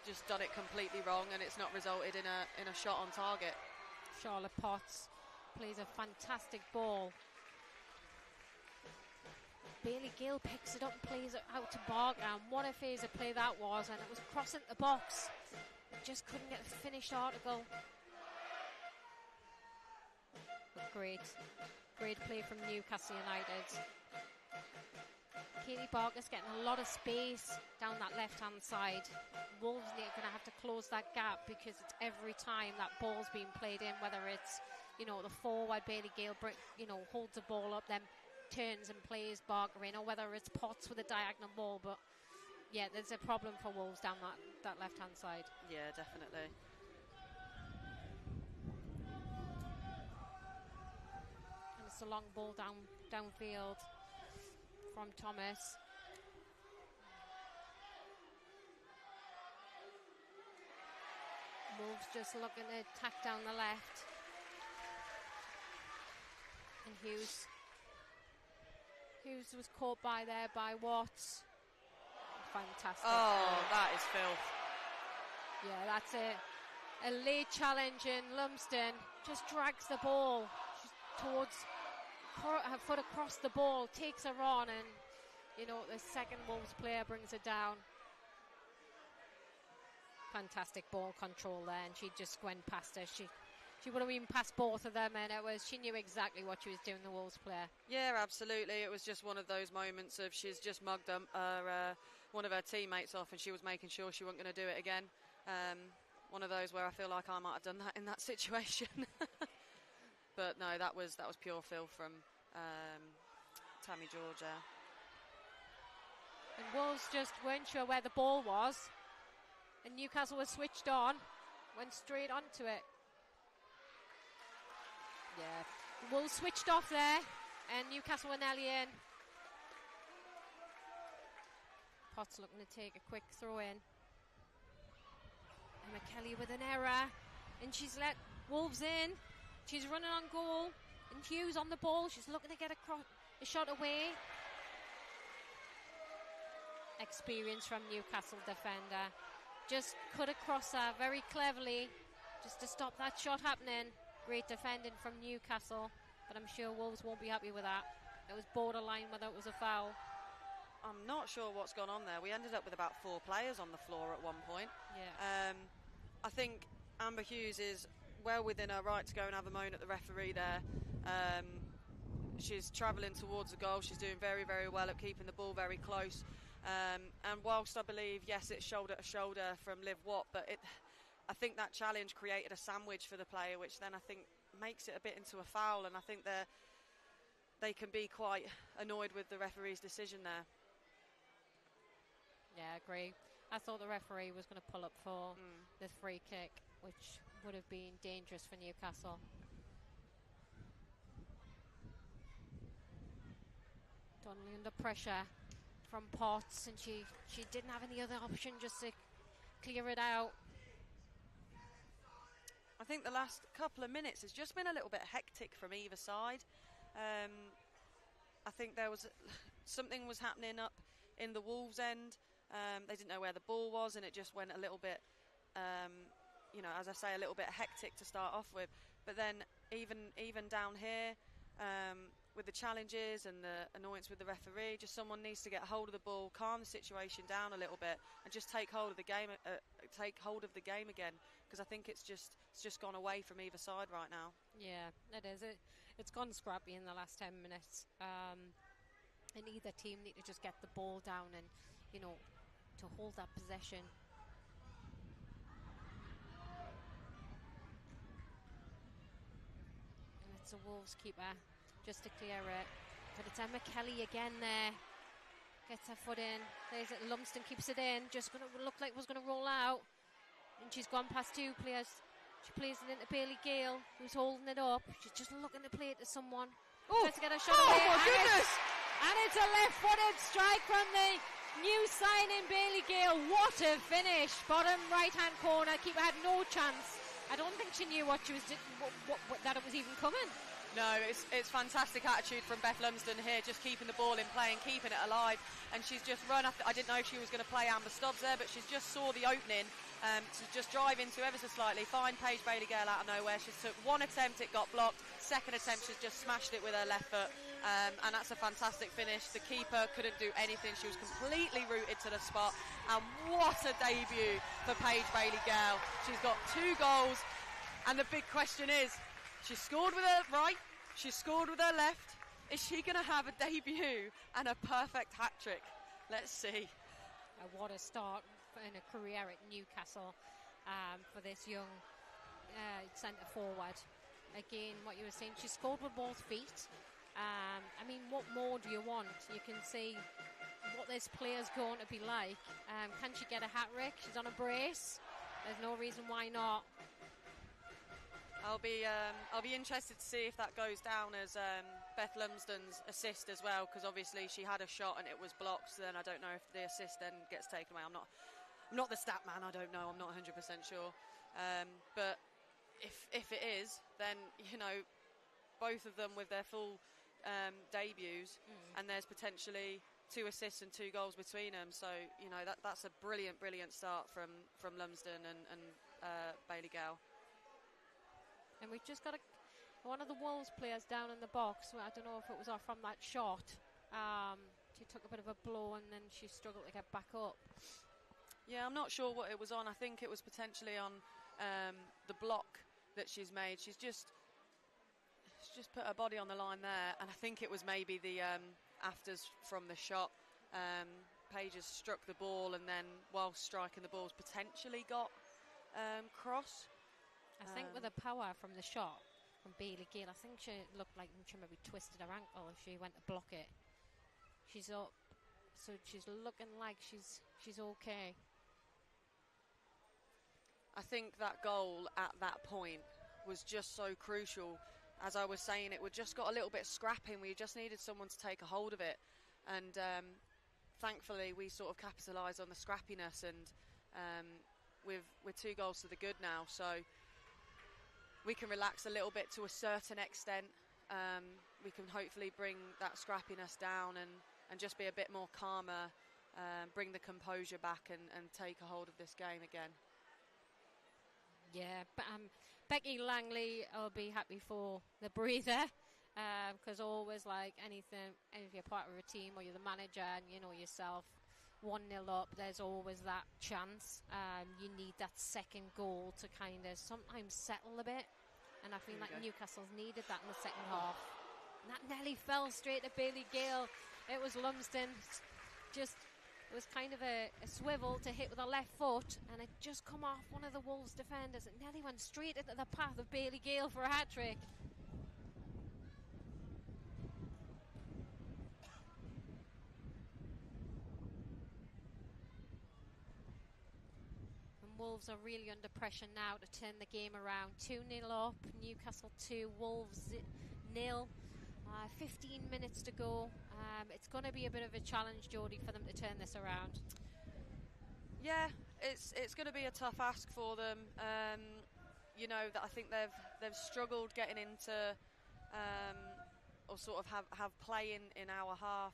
just done it completely wrong, and it's not resulted in a shot on target. Charlotte Potts plays a fantastic ball. Bailey Gill picks it up and plays it out to Barker, and what a phase of play that was, and it was crossing the box. Just couldn't get the finished article. But great play from Newcastle United. Katie Barker's getting a lot of space down that left-hand side. Wolves are going to have to close that gap, because it's every time that ball's being played in, whether it's, the forward Bailey Gill, holds the ball up, then turns and plays Barker in, or whether it's Potts with a diagonal ball. But yeah, there's a problem for Wolves down that left-hand side. Yeah, definitely. And it's a long ball downfield from Thomas. Wolves just looking to tack down the left. And Hughes was caught by Watts. Fantastic. Oh, that is filth. Yeah, that's it. A late challenge, and Lumsden just drags the ball towards her foot across the ball, takes her on, and the second Wolves player brings her down. Fantastic ball control there, and she just went past her. She would have been past both of them, and she knew exactly what she was doing, the Wolves player. Yeah, absolutely. It was just one of those moments of she's just mugged one of her teammates off, and she was making sure she wasn't going to do it again. One of those where I feel like I might have done that in that situation. But no, that was pure filth from Tammy George there. And Wolves just weren't sure where the ball was, and Newcastle was switched on, went straight onto it. Yeah, Wolves switched off there, and Newcastle were nearly in. Potts looking to take a quick throw in. Emma Kelly with an error, and she's let Wolves in. She's running on goal, and Hughes on the ball. She's looking to get a shot away. Experience from Newcastle defender. Just cut across her very cleverly, just to stop that shot happening. Great defending from Newcastle, but I'm sure Wolves won't be happy with that. It was borderline whether it was a foul. I'm not sure what's gone on there. We ended up with about 4 players on the floor at one point. Yeah. I think Amber Hughes is well within her right to go and have a moan at the referee there. She's travelling towards the goal. She's doing very, very well at keeping the ball very close. And whilst I believe, yes, it's shoulder to shoulder from Liv Watt, but I think that challenge created a sandwich for the player, which then I think makes it a bit into a foul, and I think they can be quite annoyed with the referee's decision there. Yeah, I agree. I thought the referee was going to pull up for the free kick, which would have been dangerous for Newcastle. Donnelly under pressure from Potts, and she didn't have any other option just to clear it out. I think the last couple of minutes has just been a little bit hectic from either side. I think there was something was happening up in the Wolves end. They didn't know where the ball was, and it just went a little bit, as I say, a little bit hectic to start off with. But then even down here, with the challenges and the annoyance with the referee, just someone needs to get hold of the ball, calm the situation down a little bit, and just take hold of the game. Again, because I think it's just gone away from either side right now. Yeah, it is. It's gone scrappy in the last 10 minutes. And either team need to just get the ball down and, to hold that possession. And it's a Wolves keeper just to clear it. But it's Emma Kelly again there. Gets her foot in. There's it. Lumsden keeps it in. Just going to look like it was going to roll out. And she's gone past 2 players. She plays it into Bailey Gale, who's holding it up. She's just looking to play it to someone. Oh, Tries to get a shot away. my goodness! And it's a left-footed strike from the new signing, Bailey Gale. What a finish. Bottom right-hand corner. Keeper had no chance. I don't think she knew what she was that it was even coming. No, it's fantastic attitude from Beth Lumsden here, just keeping the ball in play and keeping it alive. And she's just run after. I didn't know if she was going to play Amber Stubbs there, but she just saw the opening to just drive into ever so slightly. Find Paige Bailey Gale out of nowhere. She took one attempt, it got blocked. Second attempt, she's just smashed it with her left foot. And that's a fantastic finish. The keeper couldn't do anything. She was completely rooted to the spot. And what a debut for Paige Bailey Gale. She's got 2 goals. And the big question is, she scored with her right, she scored with her left. Is she going to have a debut and a perfect hat-trick? Let's see. What a start in a career at Newcastle for this young centre forward. Again, what you were saying, she scored with both feet. I mean, what more do you want? You can see what this player's going to be like. Can she get a hat-trick? She's on a brace. There's no reason why not. I'll be interested to see if that goes down as Beth Lumsden's assist as well, because obviously she had a shot and it was blocked. So then I don't know if the assist then gets taken away. I'm not the stat man. I don't know. I'm not 100% sure. But if it is, then both of them with their full debuts, and there's potentially 2 assists and 2 goals between them. So that's a brilliant start from Lumsden and Bailey Gale. And we've just got one of the Wolves players down in the box. Well, I don't know if it was from that shot. She took a bit of a blow and then she struggled to get back up. Yeah, I'm not sure what it was on. I think it was potentially on the block that she's made. She's just put her body on the line there, and I think it was maybe the afters from the shot. Paige has struck the ball, and then whilst striking the ball's potentially got cross. I think with the power from the shot from Bailey Gale, I think she looked like she maybe twisted her ankle if she went to block it. She's up, so she's looking like she's okay. I think that goal at that point was just so crucial. As I was saying, it just got a little bit scrapping. We just needed someone to take a hold of it, and thankfully we sort of capitalised on the scrappiness, and with 2 goals to the good now, so we can relax a little bit to a certain extent. We can hopefully bring that scrappiness down and just be a bit more calmer, bring the composure back and take a hold of this game again. Yeah, but Becky Langley will be happy for the breather, because always, like anything, if you're part of a team or you're the manager and you know yourself, 1-0 up, there's always that chance. You need that second goal to kind of sometimes settle a bit, and I feel like Newcastle's needed that in the second half. And that nearly fell straight to Bailey Gale. It was Lumsden. It was kind of a swivel to hit with her left foot, and it just come off one of the Wolves defenders. It nearly went straight into the path of Bailey Gale for a hat-trick. Wolves are really under pressure now to turn the game around. 2-0 up, Newcastle 2, Wolves 0. 15 minutes to go. It's going to be a bit of a challenge, Jodie, for them to turn this around. Yeah, it's going to be a tough ask for them. That I think they've struggled getting into or sort of have play in our half.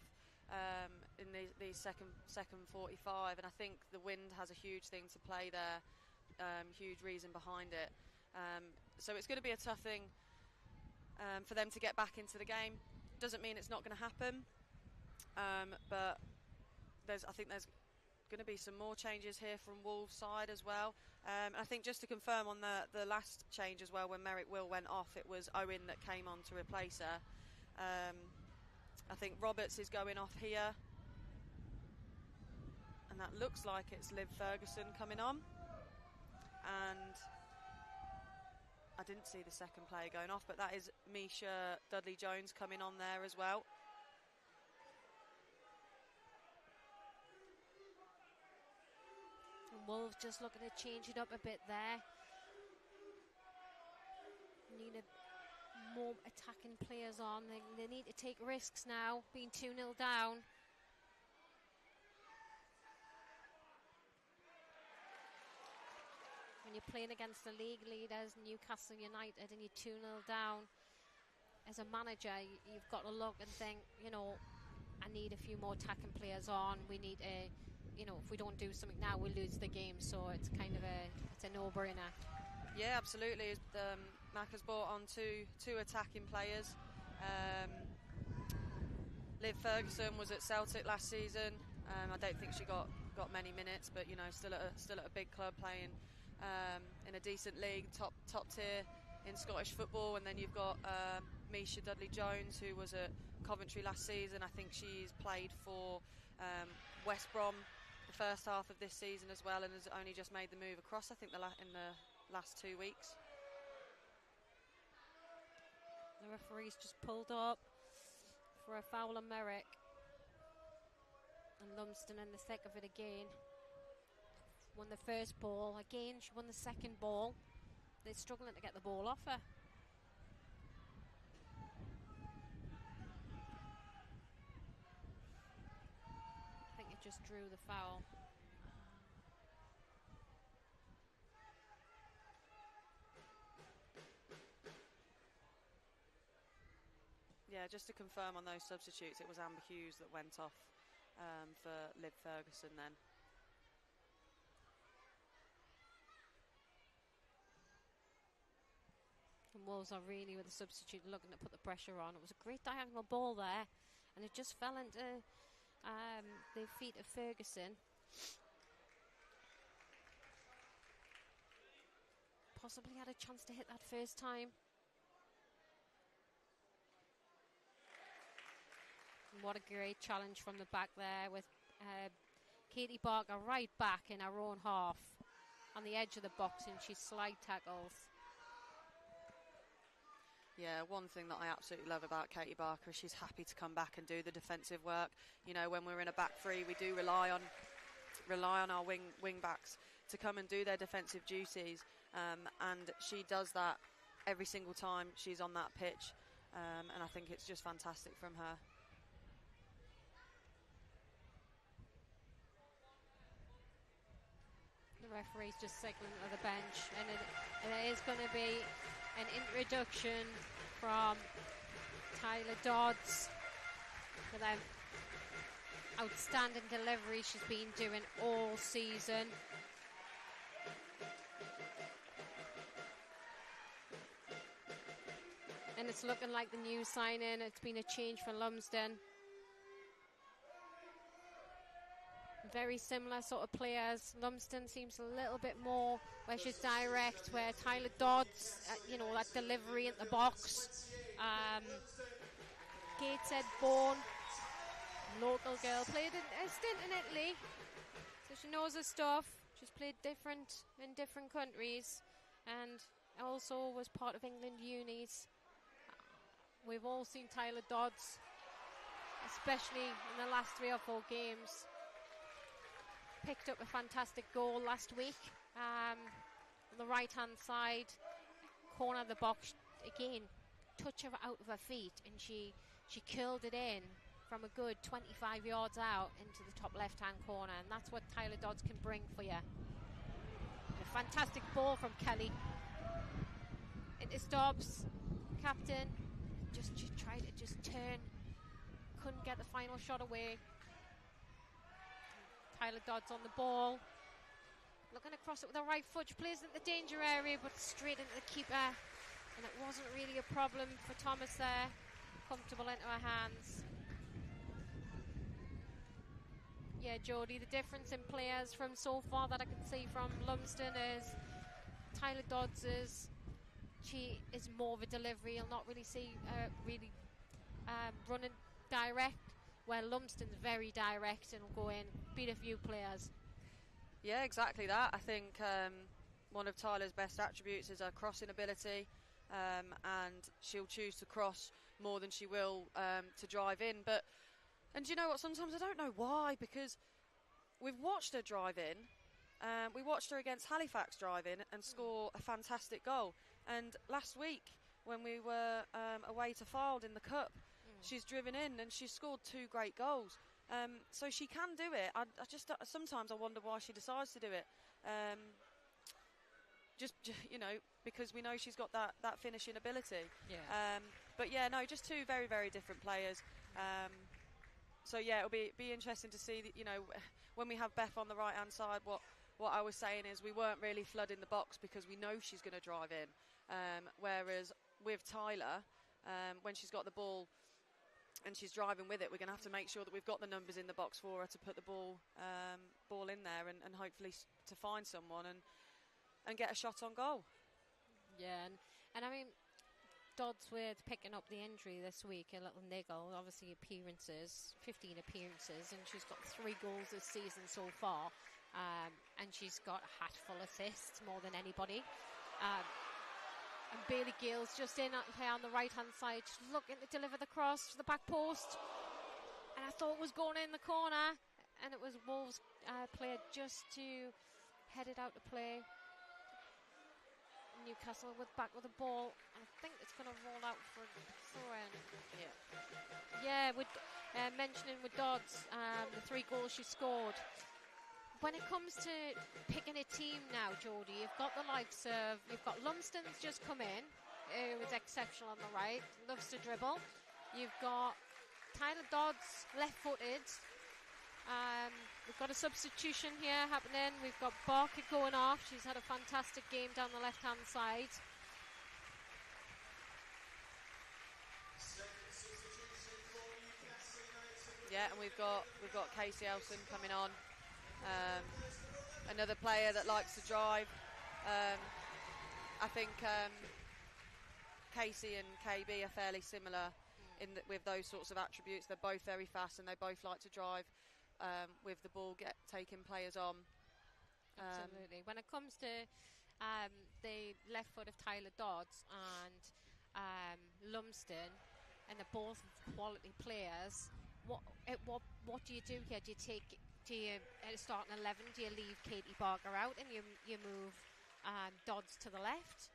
In the second 45, and I think the wind has a huge thing to play there, huge reason behind it. So it's going to be a tough thing for them to get back into the game. Doesn't mean it's not going to happen, but I think there's going to be some more changes here from Wolves' side as well. I think just to confirm on the last change as well, when Merrick Will went off, it was Owen that came on to replace her. I think Roberts is going off here, and that looks like it's Liv Ferguson coming on, and I didn't see the second player going off, but that is Misha Dudley-Jones coming on there as well. And Wolves just looking to change it up a bit there. need more attacking players on. They need to take risks now, being 2-0 down. When you're playing against the league leaders, Newcastle United, and you're 2-0 down, as a manager, you've got to look and think, you know, I need a few more attacking players on. We need a, you know, if we don't do something now, we'll lose the game. So it's kind of a no-brainer. Yeah, absolutely. Mac has brought on two attacking players. Liv Ferguson was at Celtic last season. I don't think she got many minutes, but you know, still at a big club playing in a decent league, top tier in Scottish football. And then you've got Misha Dudley-Jones, who was at Coventry last season. I think she's played for West Brom the first half of this season as well, and has only just made the move across, I think, in the last 2 weeks. The referee's just pulled up for a foul on Merrick, and Lumsden in the thick of it again. Won the first ball again, she won the second ball. They're struggling to get the ball off her. I think it just drew the foul. Yeah, just to confirm on those substitutes, it was Amber Hughes that went off for Liv Ferguson then. And Wolves are really, with the substitute, looking to put the pressure on. It was a great diagonal ball there, and it just fell into the feet of Ferguson. Possibly had a chance to hit that first time. And what a great challenge from the back there, with Katie Barker right back in her own half on the edge of the box, and she slide tackles. Yeah, one thing that I absolutely love about Katie Barker is she's happy to come back and do the defensive work. You know, when we're in a back three, we do rely on our wing backs to come and do their defensive duties, and she does that every single time she's on that pitch, and I think it's just fantastic from her. The referee's just signaling to the bench, and it is going to be an introduction from Tyler Dodds for that outstanding delivery she's been doing all season. And it's looking like the new signing. It's been a change for Lumsden. Very similar sort of players. Lumsden seems a little bit more where she's direct, where Tyler Dodds, you know, that delivery at the box. Gateshead born, local girl, played a stint in Italy, so she knows her stuff. She's played in different countries, and also was part of England unis. We've all seen Tyler Dodds, especially in the last 3 or 4 games. Picked up a fantastic goal last week on the right hand side corner of the box. Again, touch her out of her feet, and she curled it in from a good 25 yards out into the top left hand corner, and that's what Tyler Dodds can bring for you. A fantastic ball from Kelly into Stobbs, captain. She tried to just turn, couldn't get the final shot away. Tyler Dodds on the ball, looking across it with the right foot. She plays in the danger area, but straight into the keeper, and it wasn't really a problem for Thomas there. Comfortable into her hands. Yeah, Jodie, the difference in players from so far that I can see from Lumsden is Tyler Dodds she is more of a delivery. You'll not really see running direct, where Lumsden's very direct and will go in, beat a few players. Yeah, exactly that. I think one of Tyler's best attributes is her crossing ability, and she'll choose to cross more than she will to drive in. And you know what, sometimes I don't know why, because we've watched her drive in. We watched her against Halifax drive in and score a fantastic goal. And last week, when we were away to FAWNL in the Cup. She's driven in and she's scored 2 great goals. So she can do it. I just sometimes I wonder why she decides to do it. Just because we know she's got that finishing ability. Yeah. But yeah, no, just 2 very, very different players. So yeah, it'll be interesting to see, when we have Beth on the right hand side. What I was saying is we weren't really flooding the box because we know she's going to drive in. Whereas with Tyler, when she's got the ball and she's driving with it, we're going to have to make sure that we've got the numbers in the box for her to put the ball in there and hopefully to find someone and get a shot on goal. Yeah, and I mean, Dodsworth picking up the injury this week, a little niggle, obviously 15 appearances, and she's got 3 goals this season so far, and she's got a hatful of assists, more than anybody. And Bailey Gale's just in here on the right-hand side, she's looking to deliver the cross to the back post, and I thought it was going in the corner, and it was Wolves player just to head it out to play. Newcastle back with the ball, and I think it's going to roll out for a throw-in. Yeah, with mentioning with Dodds, the 3 goals she scored. When it comes to picking a team now, Jodie, you've got the likes of, you've got Lumsden's just come in, who was exceptional on the right, loves to dribble. You've got Tyler Dodds, left-footed. We've got a substitution here happening. We've got Barker going off. She's had a fantastic game down the left-hand side. Yeah, and we've got Casey Elson coming on. Another player that likes to drive. I think Casey and KB are fairly similar with those sorts of attributes. They're both very fast and they both like to drive. With the ball taking players on. Absolutely. When it comes to the left foot of Tyler Dodds and Lumsden, and they're both quality players, what do you do here? Do you start an 11? Do you leave Katie Barker out and you move Dodds to the left?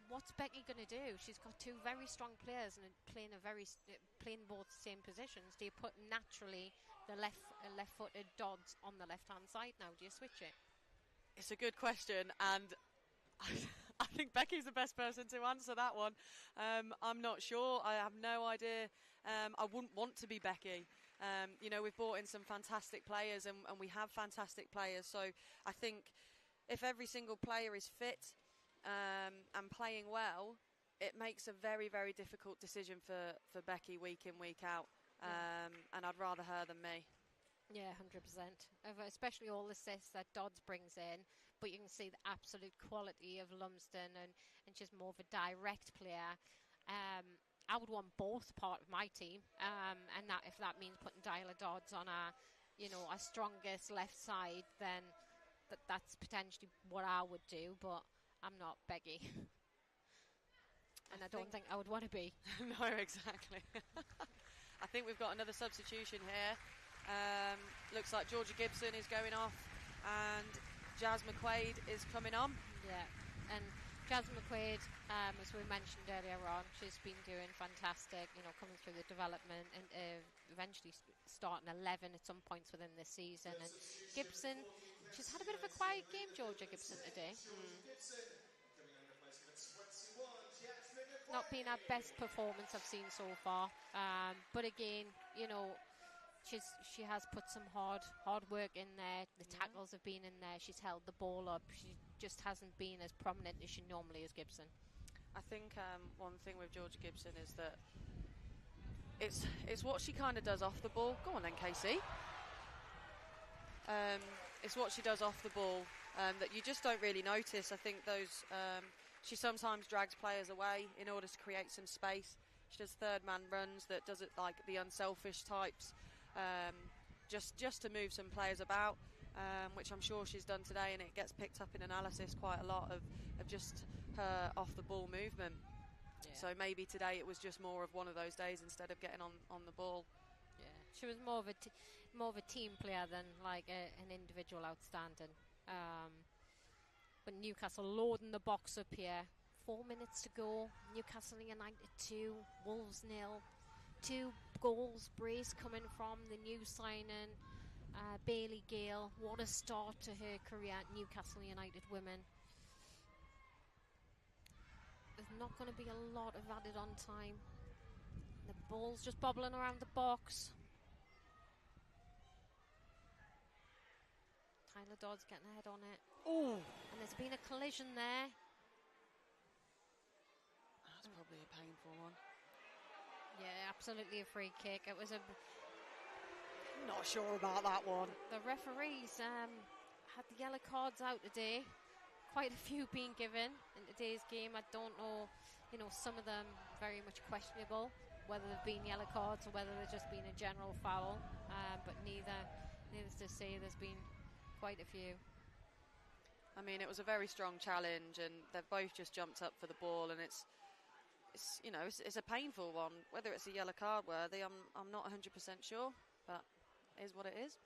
What's Becky going to do? She's got 2 very strong players and playing both same positions. Do you put naturally the left-footed Dodds on the left-hand side now? Do you switch it? It's a good question, and I think Becky's the best person to answer that one. I'm not sure. I have no idea. I wouldn't want to be Becky. We've brought in some fantastic players, and we have fantastic players. So I think if every single player is fit and playing well, it makes a very, very difficult decision for Becky week in, week out. And I'd rather her than me. Yeah, 100%. Especially all the assists that Dodds brings in. But you can see the absolute quality of Lumsden, and she's more of a direct player. I would want both part of my team. And that if that means putting Tyler Dodds on our strongest left side, then that's potentially what I would do. But I'm not Becky. And I don't think I would want to be. No, exactly. I think we've got another substitution here. Looks like Georgia Gibson is going off and Jazz McQuaid is coming on. Yeah, and Jazz McQuaid, as we mentioned earlier on, she's been doing fantastic, coming through the development and eventually starting 11 at some points within this season. And Gibson, she's had a bit of a quiet game, Georgia Gibson, today. Not been our best performance I've seen so far. But again, she has put some hard work in there. The tackles have been in there. She's held the ball up. She just hasn't been as prominent as she normally is, Gibson. I think one thing with Georgia Gibson is that it's what she kind of does off the ball. Go on then, Casey. It's what she does off the ball that you just don't really notice. I think she sometimes drags players away in order to create some space. She does third man runs that does it like the unselfish types. Just to move some players about, which I'm sure she's done today, and it gets picked up in analysis quite a lot of just her off the ball movement. Yeah. So maybe today it was just more of one of those days instead of getting on the ball. Yeah, she was more of a team player than like an individual outstanding. But Newcastle loading the box up here 4 minutes to go. Newcastle United 2, Wolves 0. 2 goals brace coming from the new signing, Bailey Gale. What a start to her career at Newcastle United Women. There's not going to be a lot of added on time. The ball's just bobbling around the box. Tyler Dodd's getting a head on it. Oh! And there's been a collision there. That's probably a painful one. Yeah, absolutely a free kick. It was a... Not sure about that one. The referees had the yellow cards out today. Quite a few being given in today's game. I don't know, some of them very much questionable, whether they've been yellow cards or whether they've just been a general foul. But needless to say, there's been quite a few. I mean, it was a very strong challenge, and they've both just jumped up for the ball, and it's a painful one. Whether it's a yellow card worthy, I'm not 100% sure, but it is what it is.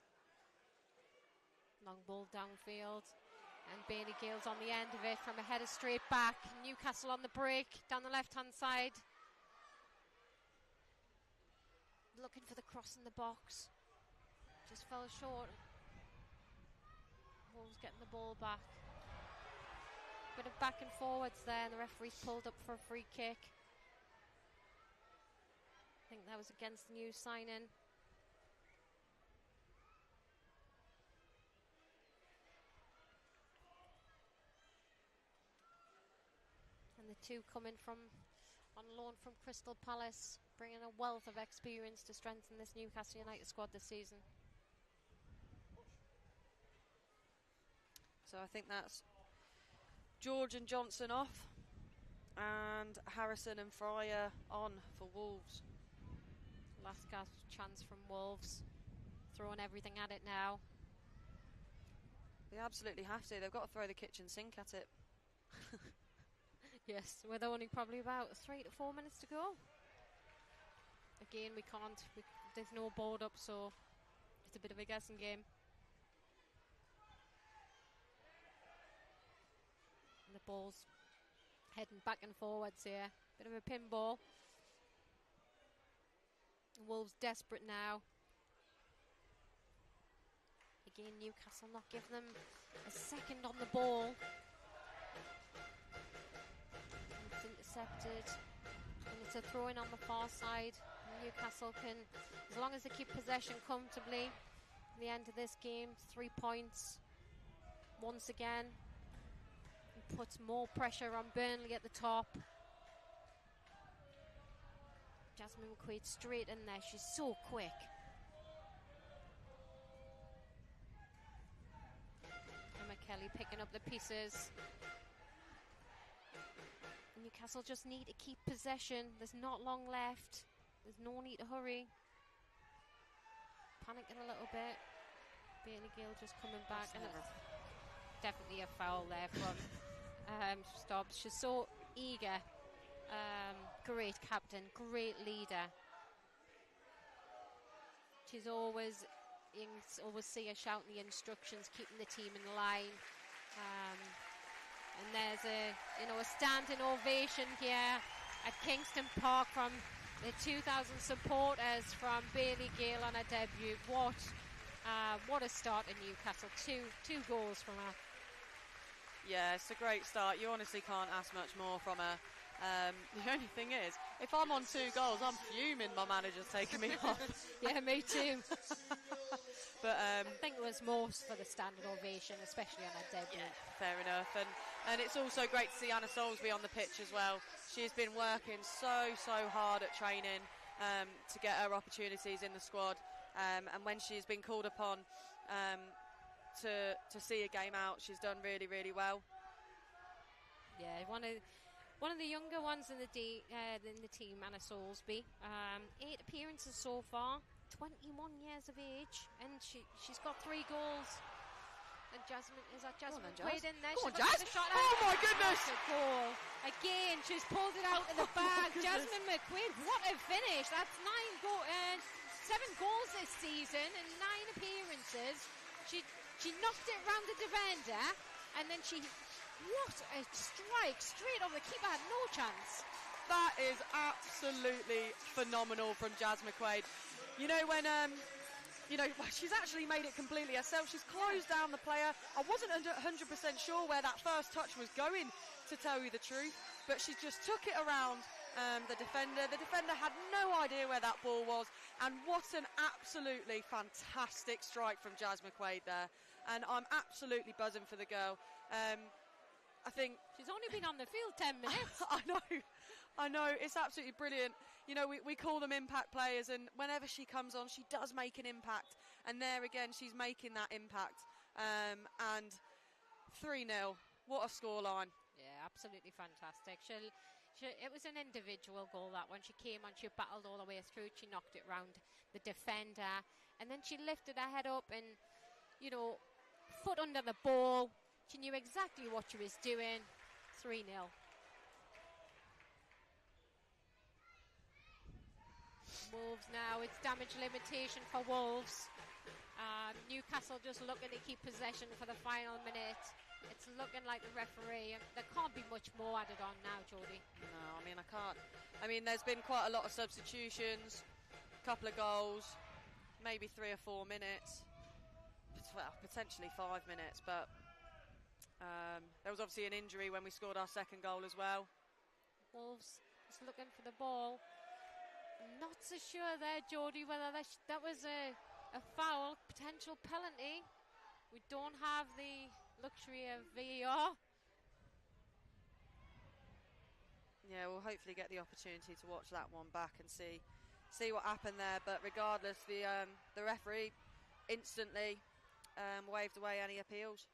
Long ball downfield, and Bailey Gale's on the end of it from a header straight back. Newcastle on the break down the left-hand side, looking for the cross in the box. Just fell short. Wolves getting the ball back. Bit of back and forwards there, and the referee's pulled up for a free kick. I think that was against the new signing. And the two coming on loan from Crystal Palace, bringing a wealth of experience to strengthen this Newcastle United squad this season. So I think that's George and Johnson off, and Harrison and Fryer on for Wolves. Last gasp chance from Wolves, throwing everything at it now. They absolutely have to. They've got to throw the kitchen sink at it. Yes, with only probably about 3 to 4 minutes to go. Again, there's no board up, so it's a bit of a guessing game. And the ball's heading back and forwards here. Bit of a pinball. Wolves desperate now. Again, Newcastle not giving them a second on the ball. It's intercepted. And it's a throw-in on the far side. Newcastle can, as long as they keep possession comfortably, at the end of this game, 3 points. Once again, it puts more pressure on Burnley at the top. Jasmine McQuaid straight in there. She's so quick. Emma Kelly picking up the pieces. Newcastle just need to keep possession. There's not long left. There's no need to hurry. Panicking a little bit. Bailey Gale just coming back. And it's definitely a foul there from Stobbs. She's so eager. Great captain, great leader. She's always, you can always see her shouting the instructions, keeping the team in line. And there's a standing ovation here at Kingston Park from the 2,000 supporters from Bailey Gale on her debut. What a start in Newcastle. Two goals from her. Yeah, it's a great start. You honestly can't ask much more from her. The only thing is, if I'm on 2 goals, I'm fuming my manager's taking me off. Yeah, me too. But I think it was most for the standing ovation, especially on her debut. Yeah, fair enough. And it's also great to see Anna Soulsby on the pitch as well. She's been working so hard at training to get her opportunities in the squad. And when she's been called upon to see a game out, she's done really well. Yeah, one of the younger ones in the team, Anna Soulsby. 8 appearances so far, 21 years of age, and she's got 3 goals. And Jasmine Quaid in there. Go on, Jazz! Oh my goodness! A goal. Again, she's pulled it out of the bag. Jasmine McQuaid, what a finish. That's 7 goals this season and 9 appearances. She knocked it round the defender, and then she What a strike, straight over the keeper, had no chance. That is absolutely phenomenal from Jazz McQuaid. You know, when she's actually made it completely herself. She's closed down the player. I wasn't 100% sure where that first touch was going, to tell you the truth, but she just took it around the defender. The defender had no idea where that ball was, and what an absolutely fantastic strike from Jazz McQuaid there. And I'm absolutely buzzing for the girl. I think she's only been on the field 10 minutes. I know, it's absolutely brilliant. You know, we call them impact players, and whenever she comes on, she does make an impact. And there again, she's making that impact. And 3-0, what a scoreline. Yeah, absolutely fantastic. It was an individual goal, that one. She came on, she battled all the way through, she knocked it round the defender, and then she lifted her head up and, you know, foot under the ball. She knew exactly what she was doing. 3-0. Wolves now, it's damage limitation for Wolves. Newcastle just looking to keep possession for the final minute. It's looking like the referee, there can't be much more added on now, Jodie. No, I mean, I can't. I mean, there's been quite a lot of substitutions, a couple of goals, maybe 3 or 4 minutes, well, potentially 5 minutes, but there was obviously an injury when we scored our second goal as well. Wolves just looking for the ball. I'm not so sure there, Jodie, whether that was a foul, potential penalty. We don't have the luxury of VAR. Yeah, we'll hopefully get the opportunity to watch that one back and see what happened there. But regardless, the referee instantly waved away any appeals.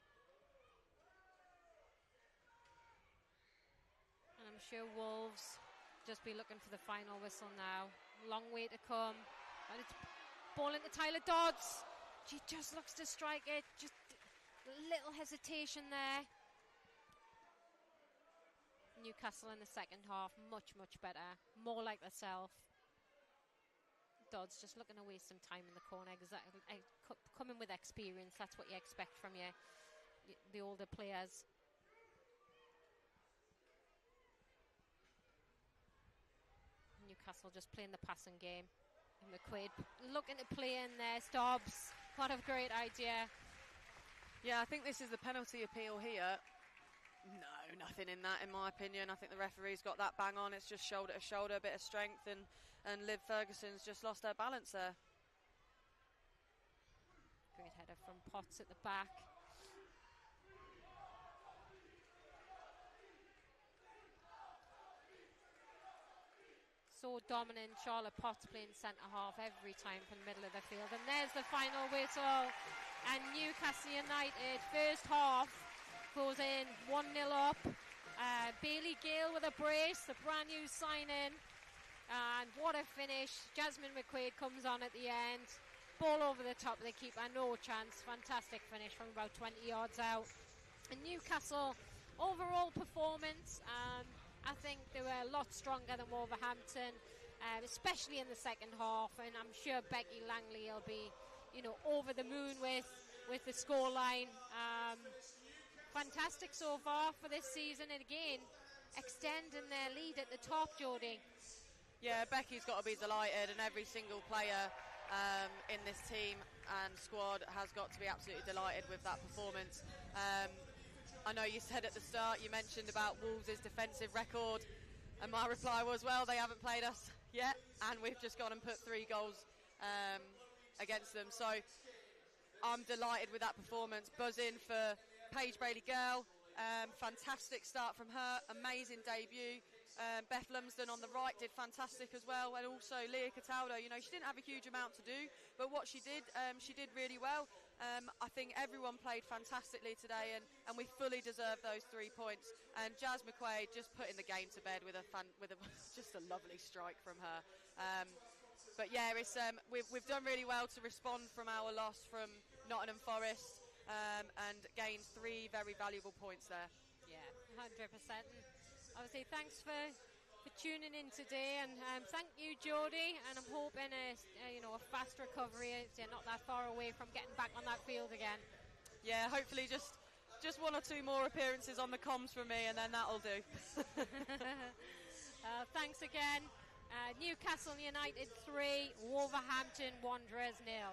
And I'm sure Wolves just be looking for the final whistle now. Long way to come. And it's ball into Tyler Dodds. She just looks to strike it. Just a little hesitation there. Newcastle in the second half, much better. More like herself. Dodds just looking to waste some time in the corner. Exactly. Coming with experience, that's what you expect from the older players. Newcastle just playing the passing game. And McQuaid looking to play in there. Stobbs, what a great idea. Yeah, I think this is the penalty appeal here. No, nothing in that, in my opinion. I think the referee's got that bang on. It's just shoulder to shoulder, a bit of strength, and Liv Ferguson's just lost her balance there. Great header from Potts at the back. So dominant, Charlotte Potts playing centre half every time from the middle of the field. And there's the final whistle. And Newcastle United, first half, goes in 1-0 up. Bailey Gale with a brace, the brand new signing. And what a finish. Jasmine McQuaid comes on at the end. Ball over the top of the keeper, no chance. Fantastic finish from about 20 yards out. And Newcastle, overall performance, I think they were a lot stronger than Wolverhampton, especially in the second half. And I'm sure Becky Langley will be, over the moon with the scoreline. Fantastic so far for this season, and again, extending their lead at the top, Jodie. Yeah, Becky's got to be delighted, and every single player in this team and squad has got to be absolutely delighted with that performance. I know you said at the start, you mentioned about Wolves' defensive record, and my reply was, well, they haven't played us yet, and we've just gone and put 3 goals against them. So I'm delighted with that performance. Buzzing for Paige Brady-Girl. Fantastic start from her, amazing debut. Beth Lumsden on the right did fantastic as well, and also Leah Cataldo. She didn't have a huge amount to do, but what she did really well. I think everyone played fantastically today, and we fully deserve those 3 points. And Jazz McQuaid just putting the game to bed with just a lovely strike from her. But yeah, it's we've done really well to respond from our loss from Nottingham Forest, and gained 3 very valuable points there. Yeah, 100%. Obviously, thanks for tuning in today, and thank you, Jodie. And I'm hoping a fast recovery. You're not that far away from getting back on that field again. Yeah, hopefully just just one or two more appearances on the comms from me, and then that'll do. Thanks again. Newcastle United 3, Wolverhampton Wanderers 0.